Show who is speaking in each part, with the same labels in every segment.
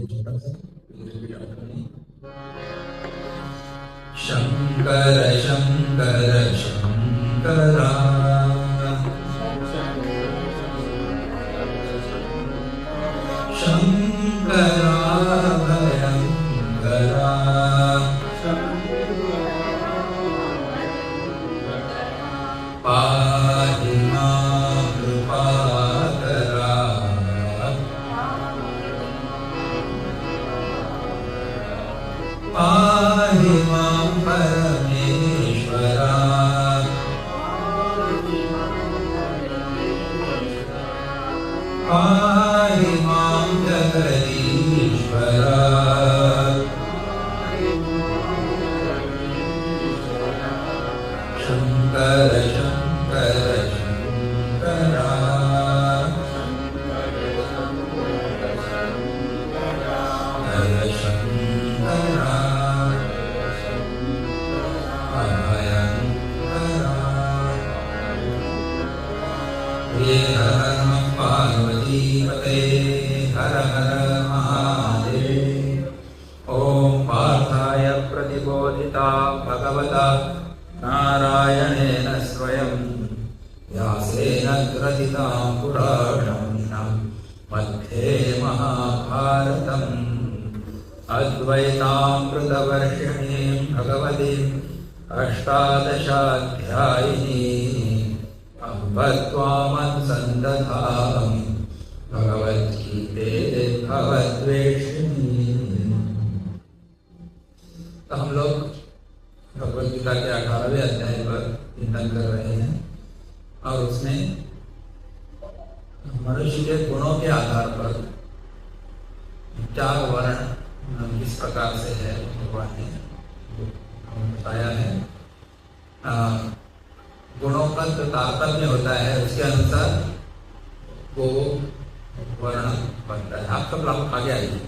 Speaker 1: शंकर शंकर शंकरा शंकरा भयंकरा पाहि मां कृपाकरा पाहि मां परमेश्वरा पाहि मां जगदीश्वरा शंकर शंकर शंकरा हर शंकरा अभयंकरा हे हर पार्वती पते हर हर महादेव। ओम पार्थाय प्रतिबोधिता भगवता नारायणेन स्वयं व्यासेन ग्रथितां पुराणं मध्ये महाभारतम् अद्वैतामृतवर्षिणीं भगवतीम् अष्टादशाध्यायिनीम् अम्ब त्वामनुसन्दधामि भगवद्गीते भगवद्वेषिणी। तो हम लोग भगवद गीता के 18वें अध्याय पर चिंतन कर रहे हैं और उसमें मनुष्य के गुणों के आधार पर 4 वर्ण किस प्रकार से है भगवान ने बताया है। गुणों का जो तारतम्य होता है उसके अनुसार वो वर्ण बनता है। आप सब लोग आगे आइए।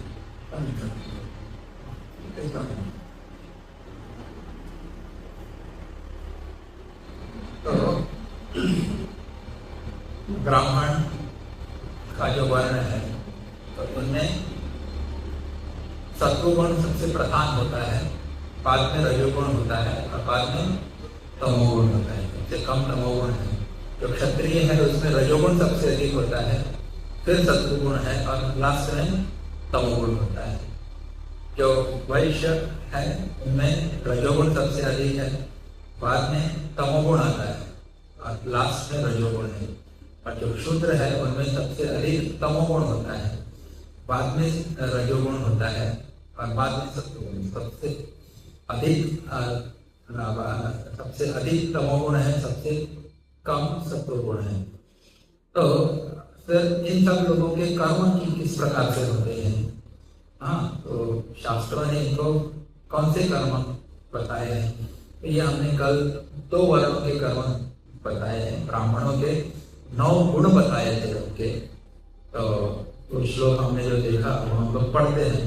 Speaker 1: तो ब्राह्मण का जो वर्ण है तो उनमें सत्वगुण सबसे प्रधान होता है, बाद में रजोगुण होता है और बाद में तमोगुण होता है। सबसे कम तमोगुण है। जो क्षत्रिय है उसमें रजोगुण सबसे अधिक होता है, फिर सत्वगुण है और लास्ट में तमोगुण होता है। जो वैश्य है उनमें रजोगुण सबसे अधिक है, बाद में तमोगुण आता है और लास्ट में रजोगुण है। और जो शूद्र है उनमें सबसे अधिक तमोगुण होता है, बाद में रजोगुण होता है और बाद में सत्वगुण। सबसे अधिक तमोगुण है, सबसे कम सत्वगुण है। तो फिर इन सब लोगों के कर्म किस प्रकार से होते हैं? हाँ, तो शास्त्रों ने इनको कौन से कर्म बताए हैं? ये हमने कल 2 वर्णों के कर्म बताए हैं। ब्राह्मणों के 9 गुण बताए थे उनके। तो श्लोक हमने जो देखा वो हम लोग पढ़ते हैं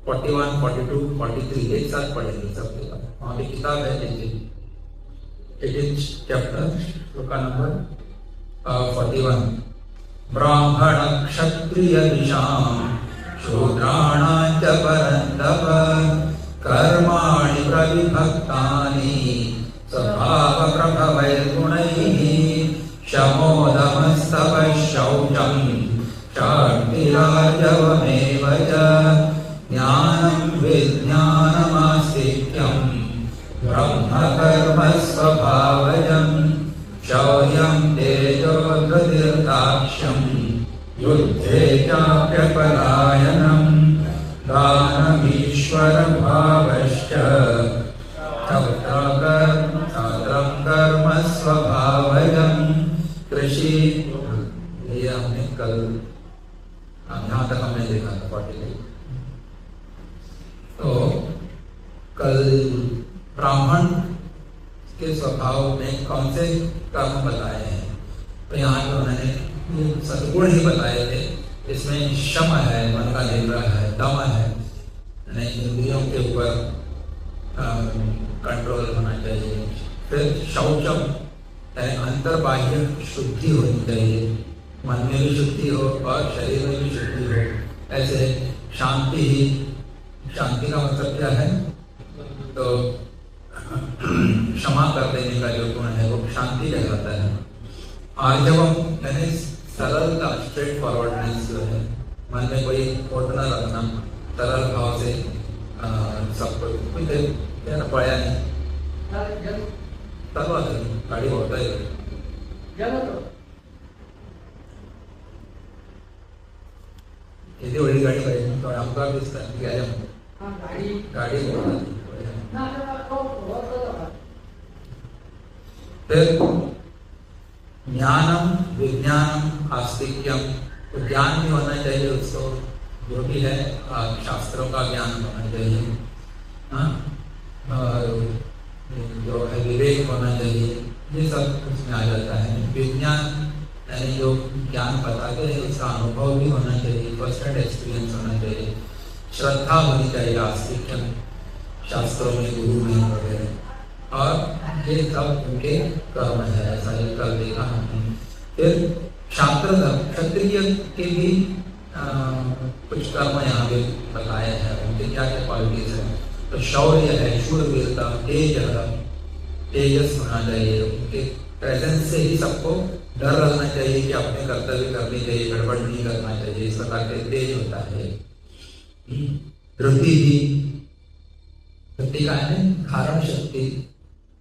Speaker 1: 41, 42, 43 एक साथ पढ़ेंगे सब के साथ। वहाँ की किताब है, देखिए 18th चैप्टर श्लोक नंबर 41। ब्राह्मण क्षत्रिय विशाम शूद्राणां च परन्तप कर्माणि प्रविभक्तानि स्वभाव प्रभवैर्गुणैः शमोदमस्तपः शौचं शान्तिरार्जवमेव च ज्ञानं विज्ञानमास्तिक्यं ब्रह्मकर्म स्वभावजं शौर्यं तेजो धृतिर्दाक्ष्यं युद्धे चाप्यपलायनं दानमीश्वरभावश्च छात्रं कर्म स्वभावजं कृषि। ये हमने कल यहाँ तक हमने देखा था 48। तो कल ब्राह्मण के स्वभाव में कौन से कर्म बताए हैं? तो यहाँ पे उन्होंने सद्गुण ही बताए थे। इसमें शम है, मन का निग्रह है, दम है, इंद्रियों के ऊपर कंट्रोल होना चाहिए। फिर शौचम है, अंतर बाह्य शुद्धि होनी चाहिए, मन में भी शुद्धि हो और शरीर में भी शुद्धि हो। ऐसे शांति ही, शांति का मतलब क्या है? तो क्षमा कर देने का जो गुण है वो शांति कहलाता है। आर्जवम यानी सरलता, स्ट्रेट फॉरवर्डनेस जो है, मन में कोई खोट न रखना, सरल भाव से सबको कहना पड़ा नहीं, सर्वा गाड़ी होता है यदि बड़ी गाड़ी पाहिजे तो आमका गाड़ी फिर ज्ञानम विज्ञानम आस्तिक्यम, तो ज्ञान भी होना चाहिए उसको, जो भी है शास्त्रों का ज्ञान होना चाहिए, जो है विवेक होना चाहिए, ये सब उसमें आ जाता है। विज्ञान यानी जो ज्ञान बताते हैं उसका अनुभव भी होना चाहिए, फर्स्ट हैंड एक्सपीरियंस होना चाहिए, श्रद्धा होनी चाहिए आस्तिक्यम, शास्त्रों में, गुरु में वगैरह, और ये सब उनके कर्म है, ऐसा ही कर देखा हमने। फिर क्षात्र धर्म, क्षत्रिय के भी कुछ कर्म यहाँ पे बताए हैं, उनके क्या क्या क्वालिटीज है। तो शौर्य है, शूरवीरता, तेजस होना चाहिए, उनके प्रेजेंस से ही सबको डर रखना चाहिए कि अपने कर्तव्य करनी चाहिए, गड़बड़ नहीं करना चाहिए, इस प्रकार के तेज होता है। धृति भी, धृति का है धारण शक्ति,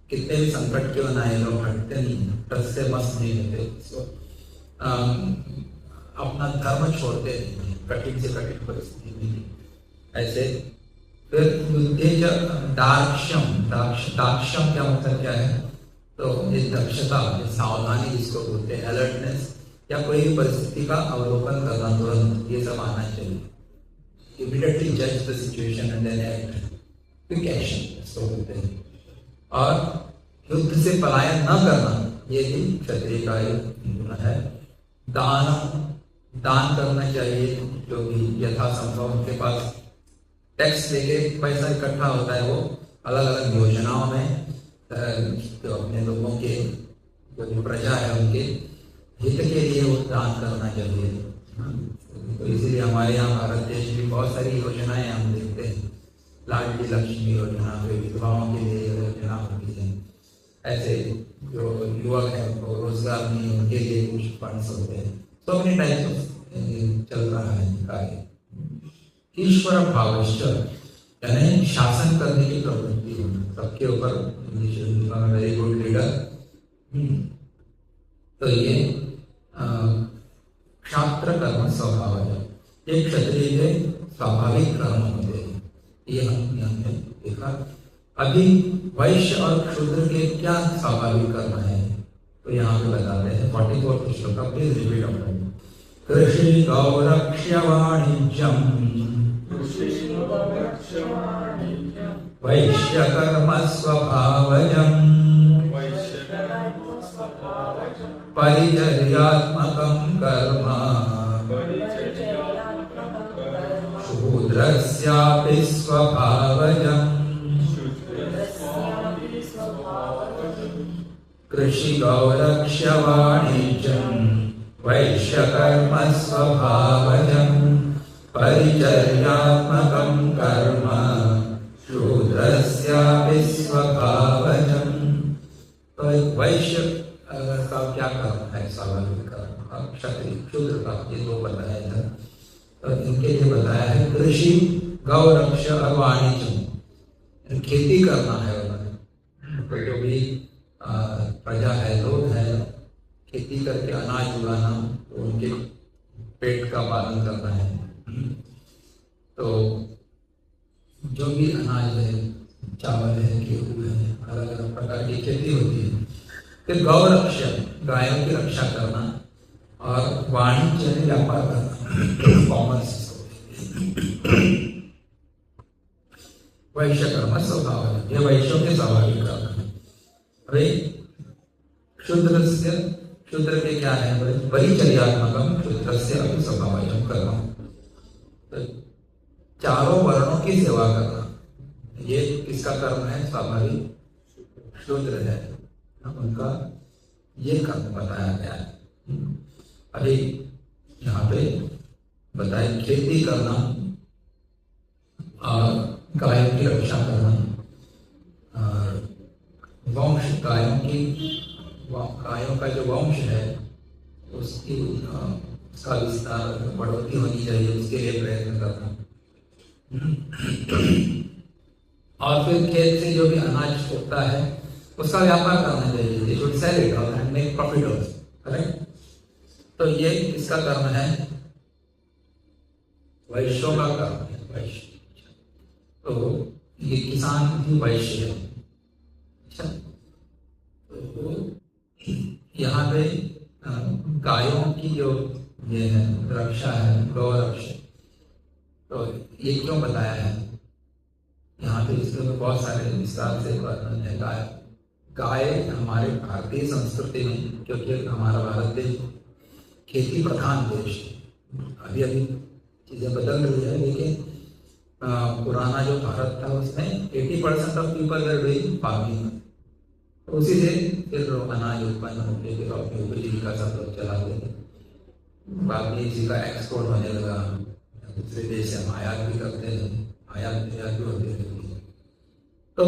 Speaker 1: कितने भी संकट क्यों ना आए लोग हटते नहीं, टस से मस्त नहीं होते, अपना धर्म छोड़ते नहीं, कठिन से कठिन परिस्थिति में ऐसे। फिर दाक्ष्यम, दाक्ष्यम क्या मतलब क्या है? तो ये दक्षता, सावधानी जिसको बोलते हैं, अलर्टनेस, या कोई भी परिस्थिति का अवलोकन करना तुरंत, ये सब आना चाहिए। इमीडिएटली जज the situation and then act, quick action इसको बोलते हैं। और युद्ध से पलायन न करना, ये भी क्षत्रिय का गुण है। दान करना चाहिए, जो भी यथासंभव उनके पास टैक्स लेके पैसा इकट्ठा होता है, वो अलग अलग योजनाओं में तो अपने लोगों के जो प्रजा है उनके हित के लिए वो दान करना चाहिए। तो इसीलिए हमारे यहाँ भारत देश में बहुत सारी योजनाएं हम देखते हैं, लाडली लक्ष्मी योजना, फिर विधवाओं के लिए योजना होती है, ऐसे जो युवक हैं उनको रोजगार नहीं, उनके लिए कुछ फंड्स होते हैं, तो अपने टाइप चल रहा है कार्य। ईश्वर भावश्च यानी शासन करने की प्रवृत्ति होना, सबके ऊपर वेरी गुड लीडर। तो ये क्षात्र कर्म स्वभाव है, ये क्षत्रिय के स्वाभाविक कर्म होते हैं, ये हमने देखा। अभी वैश्य और क्षुद्र के क्या स्वाभाविक कर्म है, तो यहाँ पे बताते हैं 44 श्लोक का, प्लीज रिपीट ऑफ कृषि गौरक्ष्य वाणिज्यम वैश्य कर्म स्वभावजम् परिचर्यात्मकं कर्म शूद्रस्यापि स्वभावजम् कृषि गौरक्ष्य वाणिज्यम् वैश्य कर्म स्वभावजम् परिचर्यात्मकं कर्म शूद्रस्यापि स्वभावजम्। तो एक वैश्य का क्या कर्म है, स्वाभाविक कर्म, क्षत्रिय शूद्र का, ये दो बताया था। तो इनके लिए बताया है कृषि गौरक्ष और वाणिज्य, खेती करना है उन्होंने, तो जो भी प्रजा है, लोग है, खेती करके अनाज उगाना, तो उनके पेट का पालन करना है। तो जो भी अनाज है, चावल है, गेहूँ है, अलग अलग प्रकार की खेती होती है। फिर गौरक्ष, गायों की रक्षा करना, और वाणिज्य व्यापार करना, कॉमर्स। वैश्य कर्म स्वभाव है, ये वैश्यों के स्वाभाविक कर्म है। अरे शूद्र के क्या है? परिचर्यात्मकम शूद्रस्य अपि स्वभावजम् कर्म, तो चारों वर्णों की सेवा करना, ये किसका कर्म है? स्वाभाविक शूद्र है, उनका ये कर्म बताया गया है। अभी यहाँ पे बताए खेती करना, और गायों की रक्षा करना, और वंश गायों का जो वंश है उसकी उसका विस्तार बढ़ोतरी होनी चाहिए, उसके लिए प्रयत्न करना। और फिर खेत से जो भी अनाज उगता है उसका व्यापार करना चाहिए, they should sell it and make profit also, correct. तो ये किसका कर्म है? वैश्यों का कर्म है, वैश्य। तो ये किसान भी वैश्य है। अच्छा, तो यहाँ पे गायों की जो ये है रक्षा है, गौ रक्षा, तो ये क्यों बताया है यहाँ पे? इसके बहुत सारे विस्तार से वर्णन है। गाय हमारे भारतीय संस्कृति में, क्योंकि हमारा भारत देश खेती प्रधान देश है, अभी अभी चीज़ें बदल रही है, लेकिन पुराना जो भारत था उसमें 80% of people were doing farming. उसी से फिर अनाज उत्पन्न होते, फिर अपनी उपजीविका सब लोग चलाते थे। बाद में इसी का एक्सपोर्ट होने लगा, दूसरे देश से हम आयात भी करते हैं, आयात भी होते थे। तो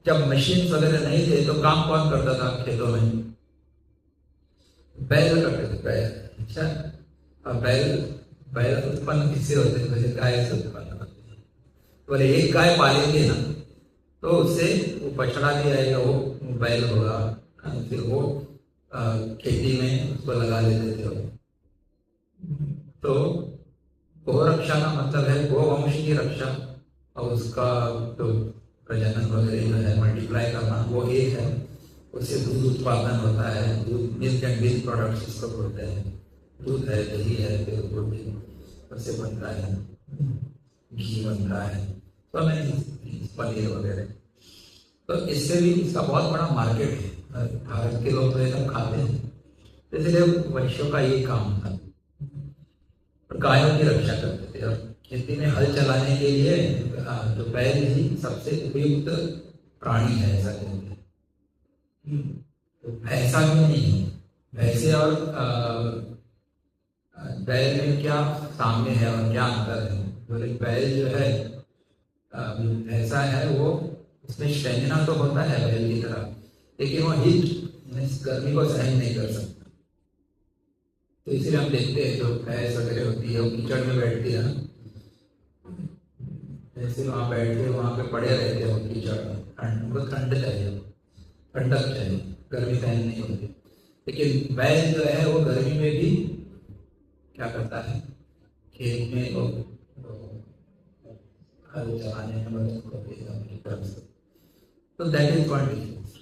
Speaker 1: जब मशीन वगैरह नहीं थे तो काम कौन करता था खेतों में? बैल करते थे, बैल। अच्छा, अब बैल उत्पन्न किससे होते थे? गाय से उत्पन्न होते हैं। बोले एक गाय पालेंगे ना तो उससे वो बछड़ा भी आएगा, वो बैल होगा, फिर वो खेती में उसको लगा लेते थे। तो गौ रक्षा का मतलब है गो वंश की रक्षा, और उसका तो प्रजनन वगैरह जो है मल्टीप्लाई करना, वो एक है। उससे दूध उत्पादन होता है, दूध, मिल्क एंड मिल्क प्रोडक्ट्स इसको बोलते हैं। दूध है, दही है, फिर प्रोटीन उससे बनता है, घी बनता है, तो नहीं पनीर वगैरह। तो इससे भी इसका बहुत बड़ा मार्केट है, भारत के लोग तो ये सब खाते हैं, इसलिए वैश्यों का ये काम था। गायों की रक्षा करते थे, और खेती में हल चलाने के लिए जो बैल ही सबसे उपयुक्त प्राणी है, ऐसा कहते हैं। तो भैंसा भी नहीं है, भैंसे और बैल में क्या साम्य है और क्या अंतर है? बोले बैल जो है, भैंसा है, वो उसमें स्टेमिना तो होता है बैल की तरह, लेकिन वो हीट गर्मी को सहन नहीं कर सकता। तो इसलिए हम देखते हैं जो भैंस वगैरह होती है वो कीचड़ में बैठती है ना, जैसे वहाँ बैठ के वहाँ पे पड़े रहते हैं वो कीचड़ में, उनको ठंड चाहिए, ठंडक चाहिए, गर्मी सहन नहीं होती। लेकिन बैल जो है वो गर्मी में भी क्या करता है, खेत में वो हल चलाने में मदद करती है अपनी तरफ से। तो दैट इज वन डिफरेंस।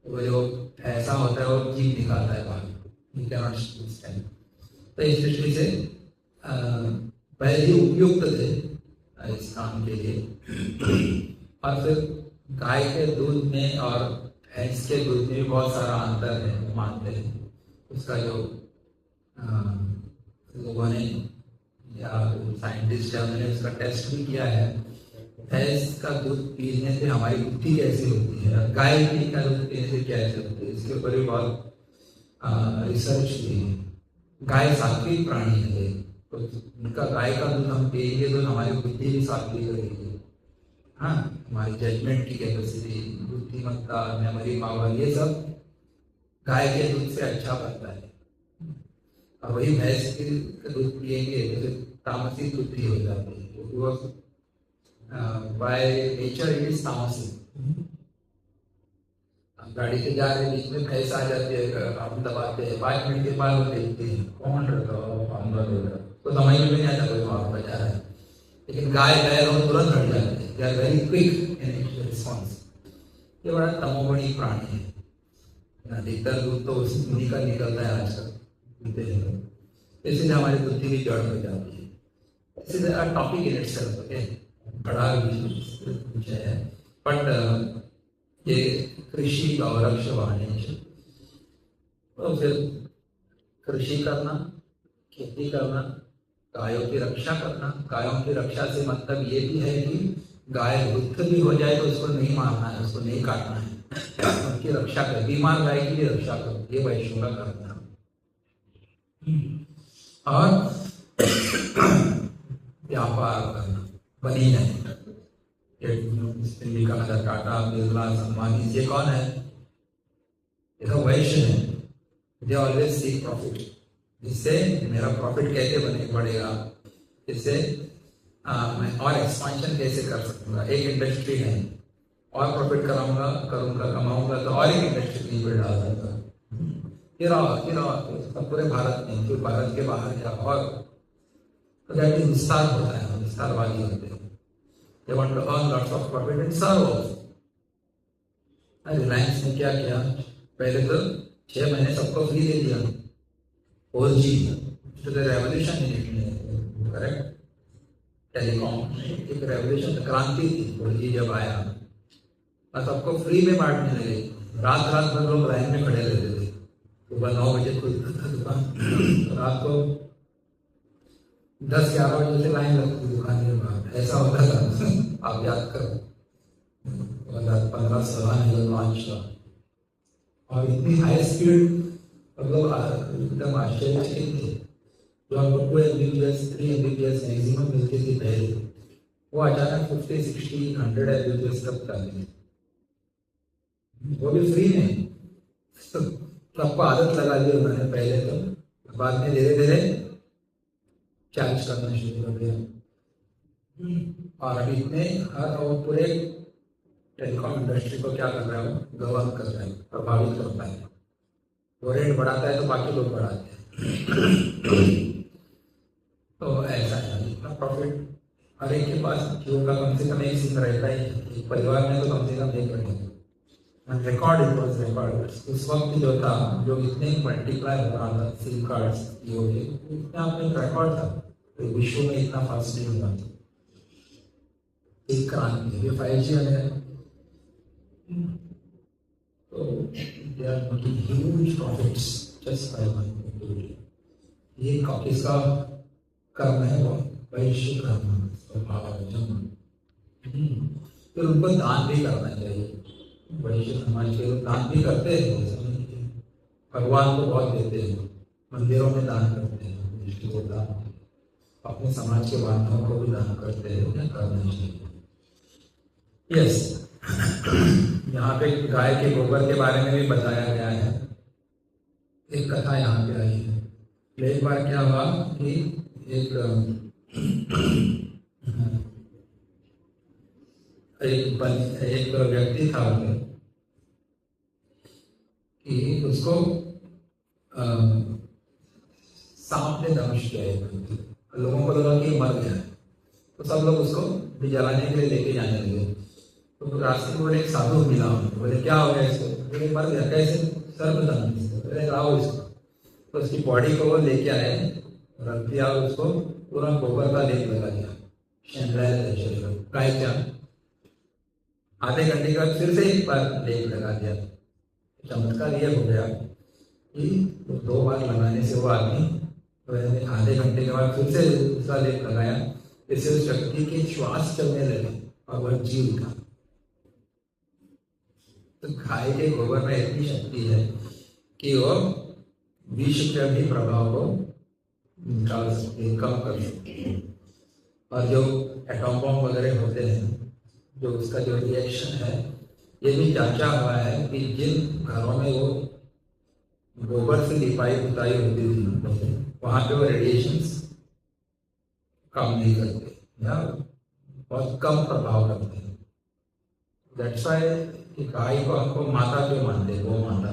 Speaker 1: वो जो ऐसा होता है वो जीव निकालता है बाहर, यू कैन नॉट स्टैंड। तो इस दृष्टि से बैल ही उपयुक्त थे इस काम के लिए। और फिर गाय के दूध में और भैंस के दूध में भी बहुत सारा अंतर है, मानते हैं। उसका जो लोगों ने या साइंटिस्ट है उन्होंने उसका टेस्ट भी किया है, भैंस का दूध पीने से हमारी बुद्धि कैसी होती है, गाय का दूध पीने से कैसे होती है, इसके ऊपर भी बहुत रिसर्च की है। गाय सात्विक प्राणी है, तो उनका गाय का दूध हम पिएंगे तो हमारी बुद्धि भी सात्विक रहेगी। हाँ, हमारी जजमेंट की कैपेसिटी, बुद्धिमत्ता, मेमोरी पावर, ये सब गाय के दूध से अच्छा बनता है। और वही भैंस के दूध पिएंगे तो तामसिक बुद्धि हो जाती है, बाय नेचर इट इज तामसिक। गाड़ी से जा रहे बीच में भैंस आ जाती है, हम दबाते हैं, 5 मिनट के बाद वो देखते हैं कौन रहता है, तो समझ में नहीं आता कोई वहां पर जा रहा है। लेकिन गाय और तुरंत हट जाते हैं, they are very quick in its response. ये बड़ा तमोगुणी प्राणी है, अधिकतर दूध तो उन्हीं का निकलता है आजकल, इसलिए हमारी बुद्धि भी जड़ हो जाती है। इसलिए टॉपिक इन इटसेल्फ, ओके, बड़ा विषय है, बट ये कृषि गौरक्ष वाणिज्य। तो फिर कृषि करना, खेती करना, गायों की रक्षा करना। गायों की रक्षा से मतलब ये भी है कि गाय वृद्ध भी हो जाए तो उसको नहीं मारना है, उसको नहीं काटना है, उनकी रक्षा कर, बीमार गाय की भी रक्षा करो, ये वैश्यों का करना। और व्यापार करना, बनी है। दिल्ली का नगर टाटा, बिरला, अंबानी, ये कौन है? ये तो वैश्य है। They always seek profit. इससे मेरा प्रॉफिट कैसे बने बढ़ेगा, इससे मैं और एक्सपांशन कैसे कर सकूंगा। एक इंडस्ट्री है, और प्रॉफिट करूंगा कमाऊंगा तो और एक इंडस्ट्री बिल्ड आ जाएगा। ये रहा पूरे भारत में, फिर भारत के बाहर क्या और तो विस्तार होता है, विस्तारवादी होते हैं। They want to earn lots of profit and serve also. Reliance ने क्या किया, पहले तो 6 महीने सबको फ्री दे दिया 4G, तो रेवोल्यूशन इन करेक्ट, टेलीकॉम एक रेवोल्यूशन, क्रांति थी 4G जब आया और सबको फ्री में बांटने लगे। रात रात भर लोग लाइन में खड़े रहते थे, सुबह 9 बजे खुलता था दुकान, रात को 10-11 बजे से लाइन लगती दुकान के बाहर, ऐसा होता था। आप याद करो 2015-16 में लॉन्च हुआ और इतनी हाई स्पीड, मतलब एकदम आश्चर्यचकित थे। जो हमको 2 MBPS 3 MBPS मैक्सिमम मिलती थी पहले, वो अचानक 50, 60, 100 MBPS तक कर दी, वो भी फ्री में। सबको आदत लगा दी उन्होंने पहले तो, बाद में धीरे धीरे चार्ज करना शुरू कर दिया। और अभी इतने हर और पूरे टेलीकॉम इंडस्ट्री को क्या कर रहा है, गवर्न कर रहा है, प्रभावित करता है। वो रेट बढ़ाता है तो बाकी लोग बढ़ाते हैं। तो ऐसा है, इतना प्रॉफिट हर एक के पास जीवन का कम से कम एक सिम रहता ही है। एक परिवार में तो कम से कम एक रहेगा। रिकॉर्ड उस वक्त जो था, जो इतने मल्टीप्लाई हो रहा था सिम कार्ड्स इतना आपने रिकॉर्ड था, तो विश्व में इतना फास्ट नहीं हुआ। एक क्रांति ये 5G है, तो they are making huge profits just by one. ये किसका कर्म है? वो वैश्य कर्म, फिर उनको दान भी करना चाहिए। वैश्य समाज के लोग दान भी करते हैं, भगवान को बहुत देते हैं, मंदिरों में दान करते हैं, दृष्टि को दान, अपने समाज के बांधवों को भी दान करते हैं, उन्हें करना चाहिए। यस, यहाँ पे गाय के गोबर के बारे में भी बताया गया है। एक कथा यहाँ पे आई है। एक बार क्या हुआ कि एक व्यक्ति था कि उसको सांप ने दंश किया। लोगों को लगा कि मर गया, तो सब लोग उसको भी जलाने के लिए लेके जाने लगे। तो रास्ते में एक साधु मिला, बोले क्या हो गया इसको? बोले मर गया। कैसे? सर्वदंश। बोले लाओ इसको। तो उसकी बॉडी को वो लेके आए, रख दिया, उसको पूरा गोबर का लेप लगा दिया, गाय क्या। आधे घंटे के बाद फिर से एक बार लेप लगा दिया। चमत्कार ये हो गया कि 2 बार लगाने से वो आदमी आधे घंटे के बाद फिर से दूसरा लेप लगाया, इससे उस व्यक्ति के श्वास चलने लगे और वह जी उठा। तो गाय के गोबर में इतनी शक्ति है कि वो विष के भी प्रभाव को निकाल सकते हैं, कम कर सकते हैं। और जो एटॉम बम वगैरह होते हैं, जो उसका जो रिएक्शन है, ये भी जांचा हुआ है कि जिन घरों में वो गोबर से लिपाई पुताई होती थी, वहाँ पे वो रेडिएशंस कम नहीं करते या बहुत कम प्रभाव करते हैं। दैट्स व्हाई गाय को हमको माता क्यों मानते हैं, वो माता।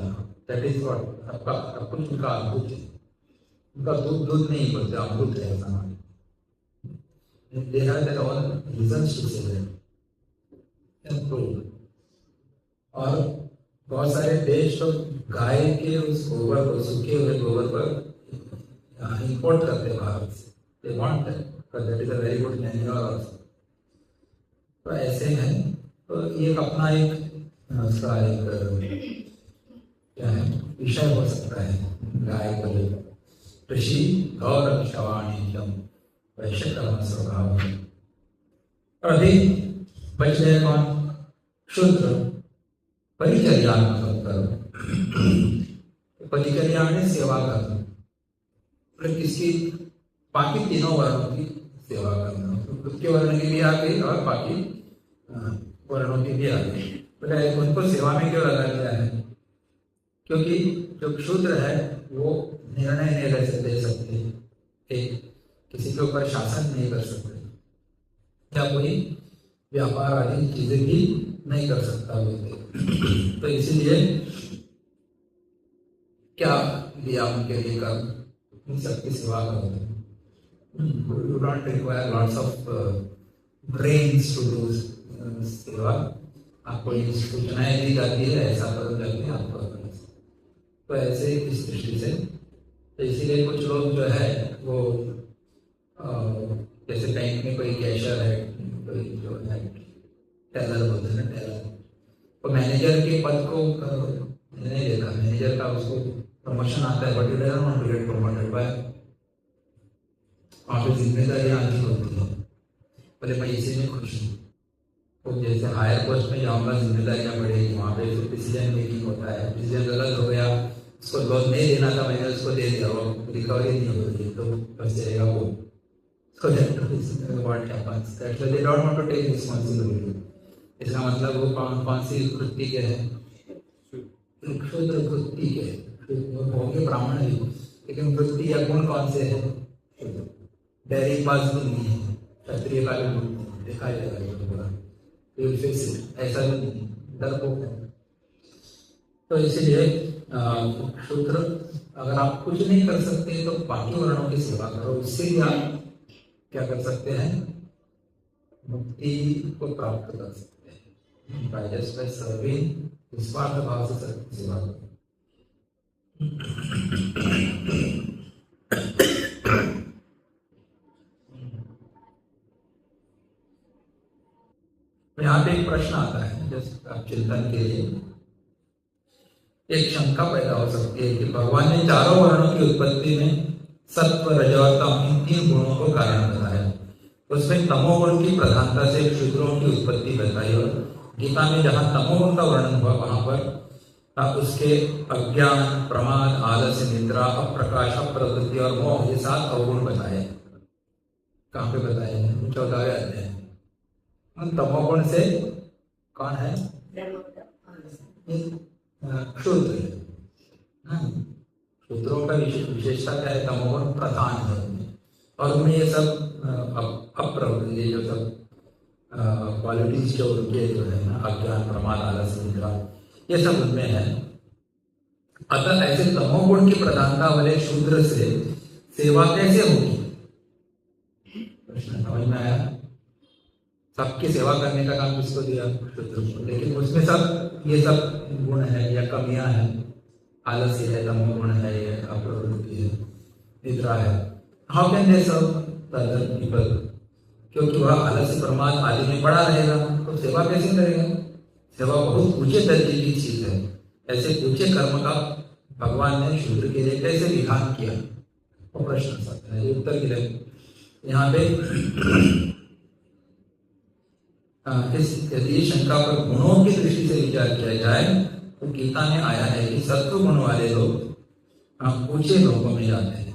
Speaker 1: दैट इज व्हाट सबका सब कुछ उनका अद्भुत है। उनका दूध नहीं बोलते, अमृत है ऐसा माने। They have their own reasons to say that. और बहुत सारे देश तो गाय के उस गोबर को, सूखे हुए गोबर पर इंपोर्ट करते हैं भारत से। They want that, because that is a very good manure also. तो ऐसे हैं। तो ये अपना एक उसका एक क्या है विषय हो सकता है गाय को लेकर। ऋषि गौरव शवाणी वैश्य कर्म स्वभाव। और अभी बच गए कौन? शूद्र। परिचर्या करो, परिचर्या में सेवा करना, किसकी? बाकी तीनों वर्णों की सेवा करना। तो खुद के वर्ण की भी आ गई और बाकी वर्णों की भी आ गई। बोले उनको सेवा में क्यों लगा दिया है? क्योंकि जो शूद्र है वो निर्णय नहीं ले सकते, एक किसी के ऊपर शासन नहीं कर सकते, या कोई व्यापार आदि चीजें भी नहीं कर सकता बोलते। तो इसीलिए क्या दिया उनके लिए कर्म, सबकी सेवा करो। You don't require lots of brains to do सेवा। आपको ये सूचनाएं दी जाती है, ऐसा करो करके आपको करना। तो ऐसे इस दृष्टि से, तो इसीलिए कुछ लोग जो है वो जैसे बैंक में कोई कैशियर है, कोई जो है टेलर बोलते हैं ना, टेलर, तो मैनेजर के पद को नहीं देता, मैनेजर का उसको प्रमोशन आता है, but you doesn't want to get promoted by, वहाँ पे जिम्मेदारियाँ आनी होती है। बोले मैं इसी में खुश हूँ, तो जैसे हायर पोस्ट में जाऊँगा जिम्मेदारियाँ बढ़ेगी, वहाँ पे डिसीजन मेकिंग होता है, डिसीजन गलत हो गया, उसको लोन नहीं देना था, मैंने उसको दे दिया, वो रिकवरी नहीं हो रही तो बस जाएगा वो। So that is what happens. That's why they don't want to take responsibility. इसका मतलब वो कौन सी वृत्ति के है? क्षुद्र वृत्ति के, वो होंगे ब्राह्मण भी, लेकिन वृत्ति या गुण कौन से है? डेयरी पास भी नहीं है, क्षत्रिय का भी नहीं, देखा जाएगा ऐसा भी नहीं, डरपोक है। तो इसलिए शूद्र, अगर आप कुछ नहीं कर सकते तो बाकी वर्णों की सेवा करो, उससे भी आप क्या कर सकते हैं? मुक्ति को प्राप्त कर सकते हैं। बाय जस्ट बाय सर्विंग, निस्वार्थ भाव से सबकी सेवा करो। यहाँ पे एक प्रश्न आता है जस्ट आप चिंतन के लिए। एक शंका पैदा हो सकती है कि भगवान ने चारों वर्णों की उत्पत्ति में सत्व, रज और तम इन तीन गुणों को कारण बताया, उसमें तमोगुण की प्रधानता से शूद्रों की उत्पत्ति बताई, और गीता में जहाँ तमोगुण का वर्णन हुआ वहां पर उसके अज्ञान, प्रमाद, आलस्य, निद्रा, अप्रकाश, अप्रवृत्ति और मोह ये 7 अवगुण बताए। कहाँ पे बताए हैं? 14वें अध्याय। तमोगुण से कौन है? शूद्र। शूद्रों का विशेषता क्या है? तमोगुण प्रधान है, और उनमें ये सब अप्रवृत्ति, जो सब क्वालिटीज जो उनके जो है ना, अज्ञान, प्रमाद, आलस्य, निद्रा, ये सब उनमें है। अतः ऐसे तमोगुण की प्रधानता वाले शूद्र से सेवा कैसे होगी? प्रश्न समझ में आया? सबकी सेवा करने का काम किसको दिया? शूद्र को। लेकिन उसमें सब ये सब गुण है या कमियां हैं, आलस्य है, तमोगुण है, अप्रवृत्ति है, निद्रा है। How can they serve the other people? क्योंकि वह आलस्य, प्रमाद आदि में पड़ा रहेगा, तो सेवा कैसे करेगा? सेवा बहुत ऊंचे दर्जे की चीज है। ऐसे ऊंचे कर्म का भगवान ने शूद्र के लिए कैसे विधान किया? वो प्रश्न सकता है, उत्तर के लिए यहाँ पे यदि शंका पर गुणों की दृष्टि से विचार किया जाए तो गीता में आया है कि सत्व गुण वाले लोग ऊंचे लोगों में जाते हैं।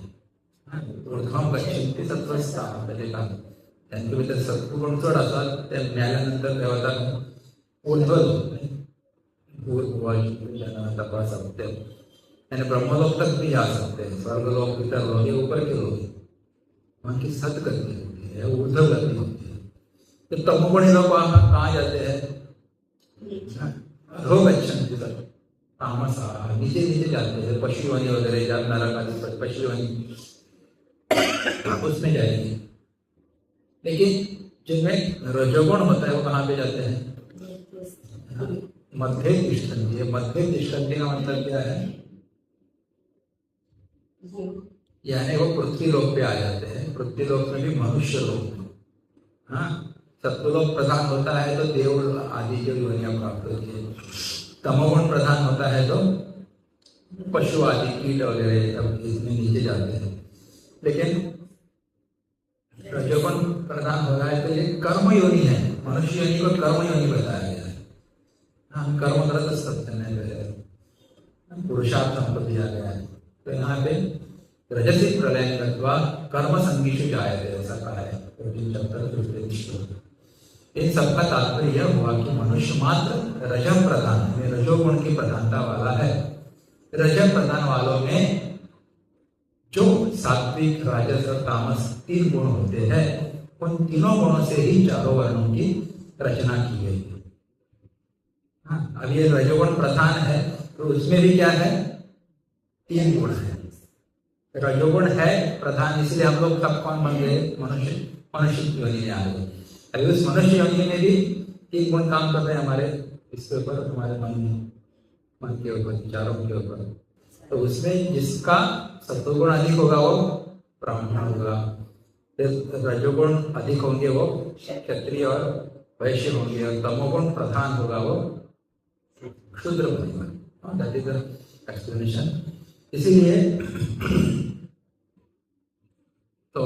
Speaker 1: ऊर्ध्वं गच्छन्ति सत्त्वस्थाः, पहले कहा त्यांच्या भीतर सत्वगुण चढ असतात, त्या मिळाल्यानंतर तेव्हा त्या ऊर्ध्वलोक तपास सकते हैं, यानी ब्रह्मलोक तक भी जा सकते हैं, स्वर्गलोक, पितरलोक, ये ऊपर के लोग हैं, वहाँ की सत्गति होती है, ऊर्ध्व गति होती है। तो तमोगुणी लोग कहाँ जाते हैं? अधोगच्छन्ति तामसः, नीचे नीचे जाते हैं, पशुवनी वगैरह, जब नरक पशुवनी उसमें जाएंगे। लेकिन जिनमें रजोगुण होता है वो कहाँ पे जाते हैं? मध्य तिष्ठन्ति। मध्य तिष्ठन्ति का मतलब क्या है? यानी वो पृथ्वी लोक पे आ जाते हैं। पृथ्वी लोक में भी मनुष्य लोक, हाँ, सत्वलोक प्रधान होता है तो देव आदि की योनियां प्राप्त होती है। तमोगुण प्रधान होता है तो पशु आदि, कीट वगैरह सब इसमें नीचे जाते हैं। लेकिन रजोगुण प्रधान हो रहा है तो ये कर्म योनि है, मनुष्य योनि को कर्म योनि बताया गया है। हम कर्मरत करते हैं, पुरुषार्थ हमको दिया गया है। तो यहाँ पे रजसी प्रलय कृत्वा कर्म संगीषु जायते, ऐसा कहा है 14 चैप्टर 15 श्लोक। इन सबका तात्पर्य यह हुआ कि मनुष्य मात्र रजः प्रधान में, रजोगुण की प्रधानता वाला है। रजः प्रधान वालों में जो सात्विक, राजस और तामस 3 गुण होते हैं, उन तीनों गुणों से ही चारों वर्णों की रचना की गई है। हाँ, अब ये रजोगुण प्रधान है तो उसमें भी क्या है, 3 गुण है। रजोगुण है प्रधान, इसलिए हम लोग सब कौन बन गए, मनुष्य योनि में आ गए। अभी उस मनुष्य योनि में भी 3 गुण काम कर रहे हैं हमारे इसके ऊपर, हमारे मन के ऊपर, विचारों के ऊपर। तो उसमें जिसका सत्वगुण अधिक होगा वो ब्राह्मण होगा, रजोगुण अधिक होंगे वो क्षत्रिय और वैश्य होंगे, और तमोगुण प्रधान होगा वो शूद्र बनेगा। That is the explanation. इसीलिए तो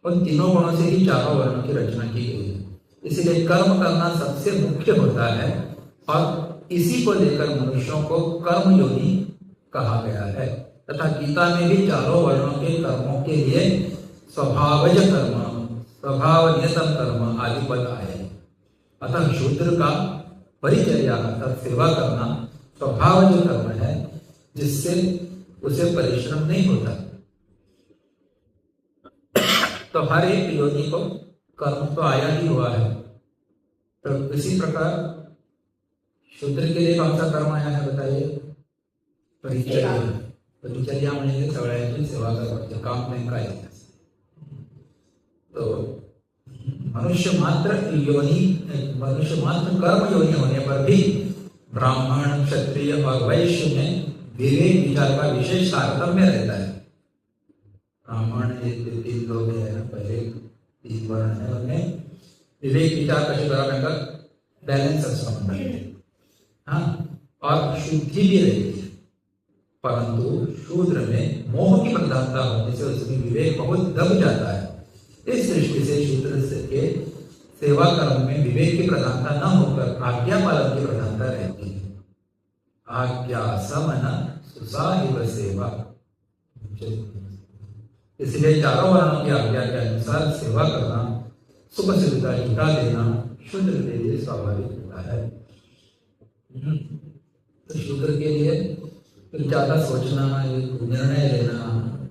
Speaker 1: उन तीनों गुणों से ही चारों वर्णों की रचना की गई है। इसलिए कर्म करना सबसे मुख्य होता है, और इसी को लेकर मनुष्यों को कर्म योनि कहा गया है। तथा गीता में भी चारों वर्णों के कर्मों के लिए स्वभावज कर्म, स्वभाव नियतम कर्म आदि पद आए। अतः शूद्र का परिचर्या अर्थात सेवा करना स्वभावज कर्म है, जिससे उसे परिश्रम नहीं होता। तो हर एक योनि को कर्म तो आया ही हुआ है। तो इसी प्रकार शूद्र के लिए कौन सा कर्म आया है बताइए, परिचर्या। परिचर्या म्हणजे सगळ्यांची सेवा करवायची काम नेमका आहे। तो मनुष्य मात्र कर्म योनि होने पर भी ब्राह्मण, क्षत्रिय और वैश्य में विवेक विचार का विशेष तारतम्य रहता है। ब्राह्मण ये 3 लोग हैं ना, पहले 3 वर्ण है, उनमें विवेक विचार कसे करावे बैलेंस असं म्हणतात। हाँ, और शुद्धि भी रहती है, परंतु शूद्र में मोह की प्रधानता होने से उसमें विवेक बहुत दब जाता है। इस दृष्टि से शूद्र के सेवा कर्म में विवेक की प्रधानता न होकर आज्ञा पालन की प्रधानता रहती है। आज्ञा समन सुसाहिब सेवा। इसलिए चारों वर्णों की आज्ञा के अनुसार सेवा करना, सुख सुविधा जुटा देना शूद्र के लिए स्वाभाविक होता है। तो शूद्र के लिए फिर ज्यादा सोचना, निर्णय लेना,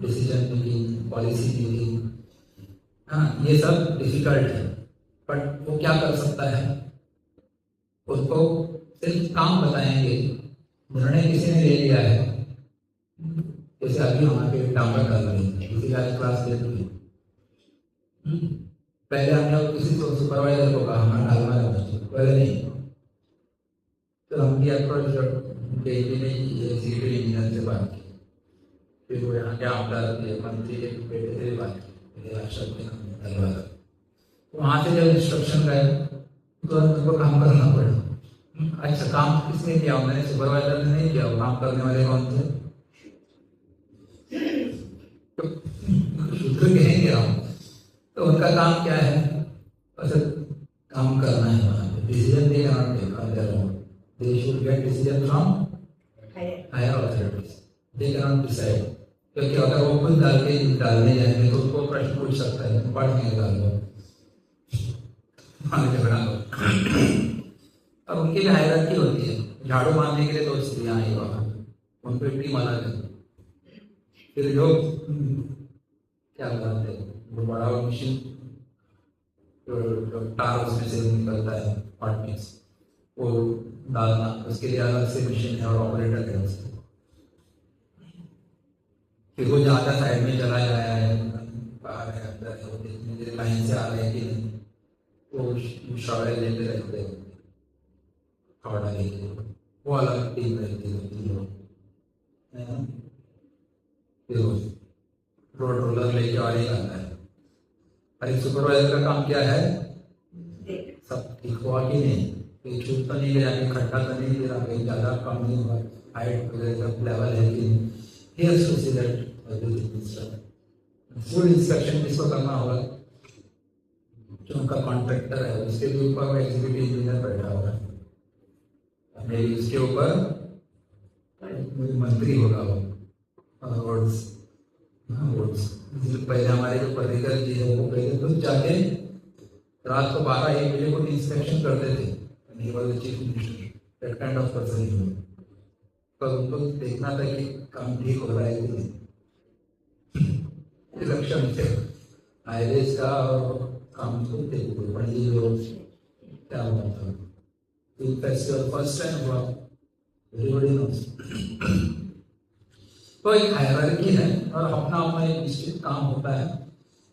Speaker 1: डिसीजन मेकिंग, पॉलिसी मेकिंग, हाँ, ये सब डिफिकल्ट है। बट वो क्या कर सकता है, उसको सिर्फ काम बताएंगे। निर्णय किसी ने ले लिया है, जैसे अभी हमारे डांबर डाल रहे हैं, किसी का क्लास ले रही है, पहले हमने किसी सुपरवाइजर को कहा हमारा डालना है, पहले नहीं। तो हम अप्रोच सिविल इंजीनियर से बात की, फिर वो यहाँ के आमदार के मंत्री के बेटे से बात की, तो वहाँ से जब इंस्ट्रक्शन गए तो उनको काम करना पड़ा। अच्छा, काम किसने किया, मैंने सुपरवाइजर ने नहीं किया, वो काम करने वाले कौन थे, शूद्र कहेंगे हम। तो उनका काम क्या है, बस काम करना है, वहाँ पे डिसीजन दे रहा है। They should get decision from higher authorities. They cannot decide. क्योंकि अगर वो खुद डालने जाएंगे तो उनको प्रश्न पूछ सकता है, पढ़ नहीं डाल दो, झगड़ा लो। अब उनकी भी हायरार्की होती है। झाड़ू मारने के लिए तो स्त्रियां आई वहाँ, उनको एक टीम अलग है। फिर जो क्या बोलते हैं, वो बड़ा मशीन जो तार उसमें से निकलता है, हॉट मिक्स, वो डालना, उसके लिए अलग से मशीन है और ऑपरेटर है उसके। फिर वो जहाँ जहाँ साइड में चला जाया है, बाहर है, अंदर है, वो देखने लाइन से आ रहे हैं कि नहीं, वो शौर्य लेते रहते हैं, थोड़ा लेके वो अलग टीम रहती है। फिर रोड रोलर लेके और ही आता है। अरे सुपरवाइजर का काम क्या है, सब ठीक हुआ कि नहीं, कहीं छूट तो नहीं गया, कहीं खड्डा तो नहीं गिरा, कहीं ज़्यादा कम नहीं हुआ, हाइट वगैरह लेवल है कि नहीं। He has to see that everything is done. Full inspection किसको करना होगा, जो उनका कॉन्ट्रैक्टर है, उसके भी ऊपर वो एग्जीक्यूटिव इंजीनियर बैठा होगा, मेरी उसके ऊपर मंत्री होगा वो, हाँ, वो पहले हमारे जो पर्रिकर जी है वो पहले तो जाके रात को 12-1 बजे को इंस्पेक्शन करते थे। He was the chief minister, that kind of person he was. पर उनको देखना था कि काम ठीक हो रहा है कि नहीं। इलेक्शन थे आईएएस का और काम को देखो बड़ी जो क्या हुआ था फेस्टिवल फर्स्ट टाइम हुआ, एवरीबॉडी नोस। तो एक हायरार्की है और अपना अपना एक निश्चित काम होता है,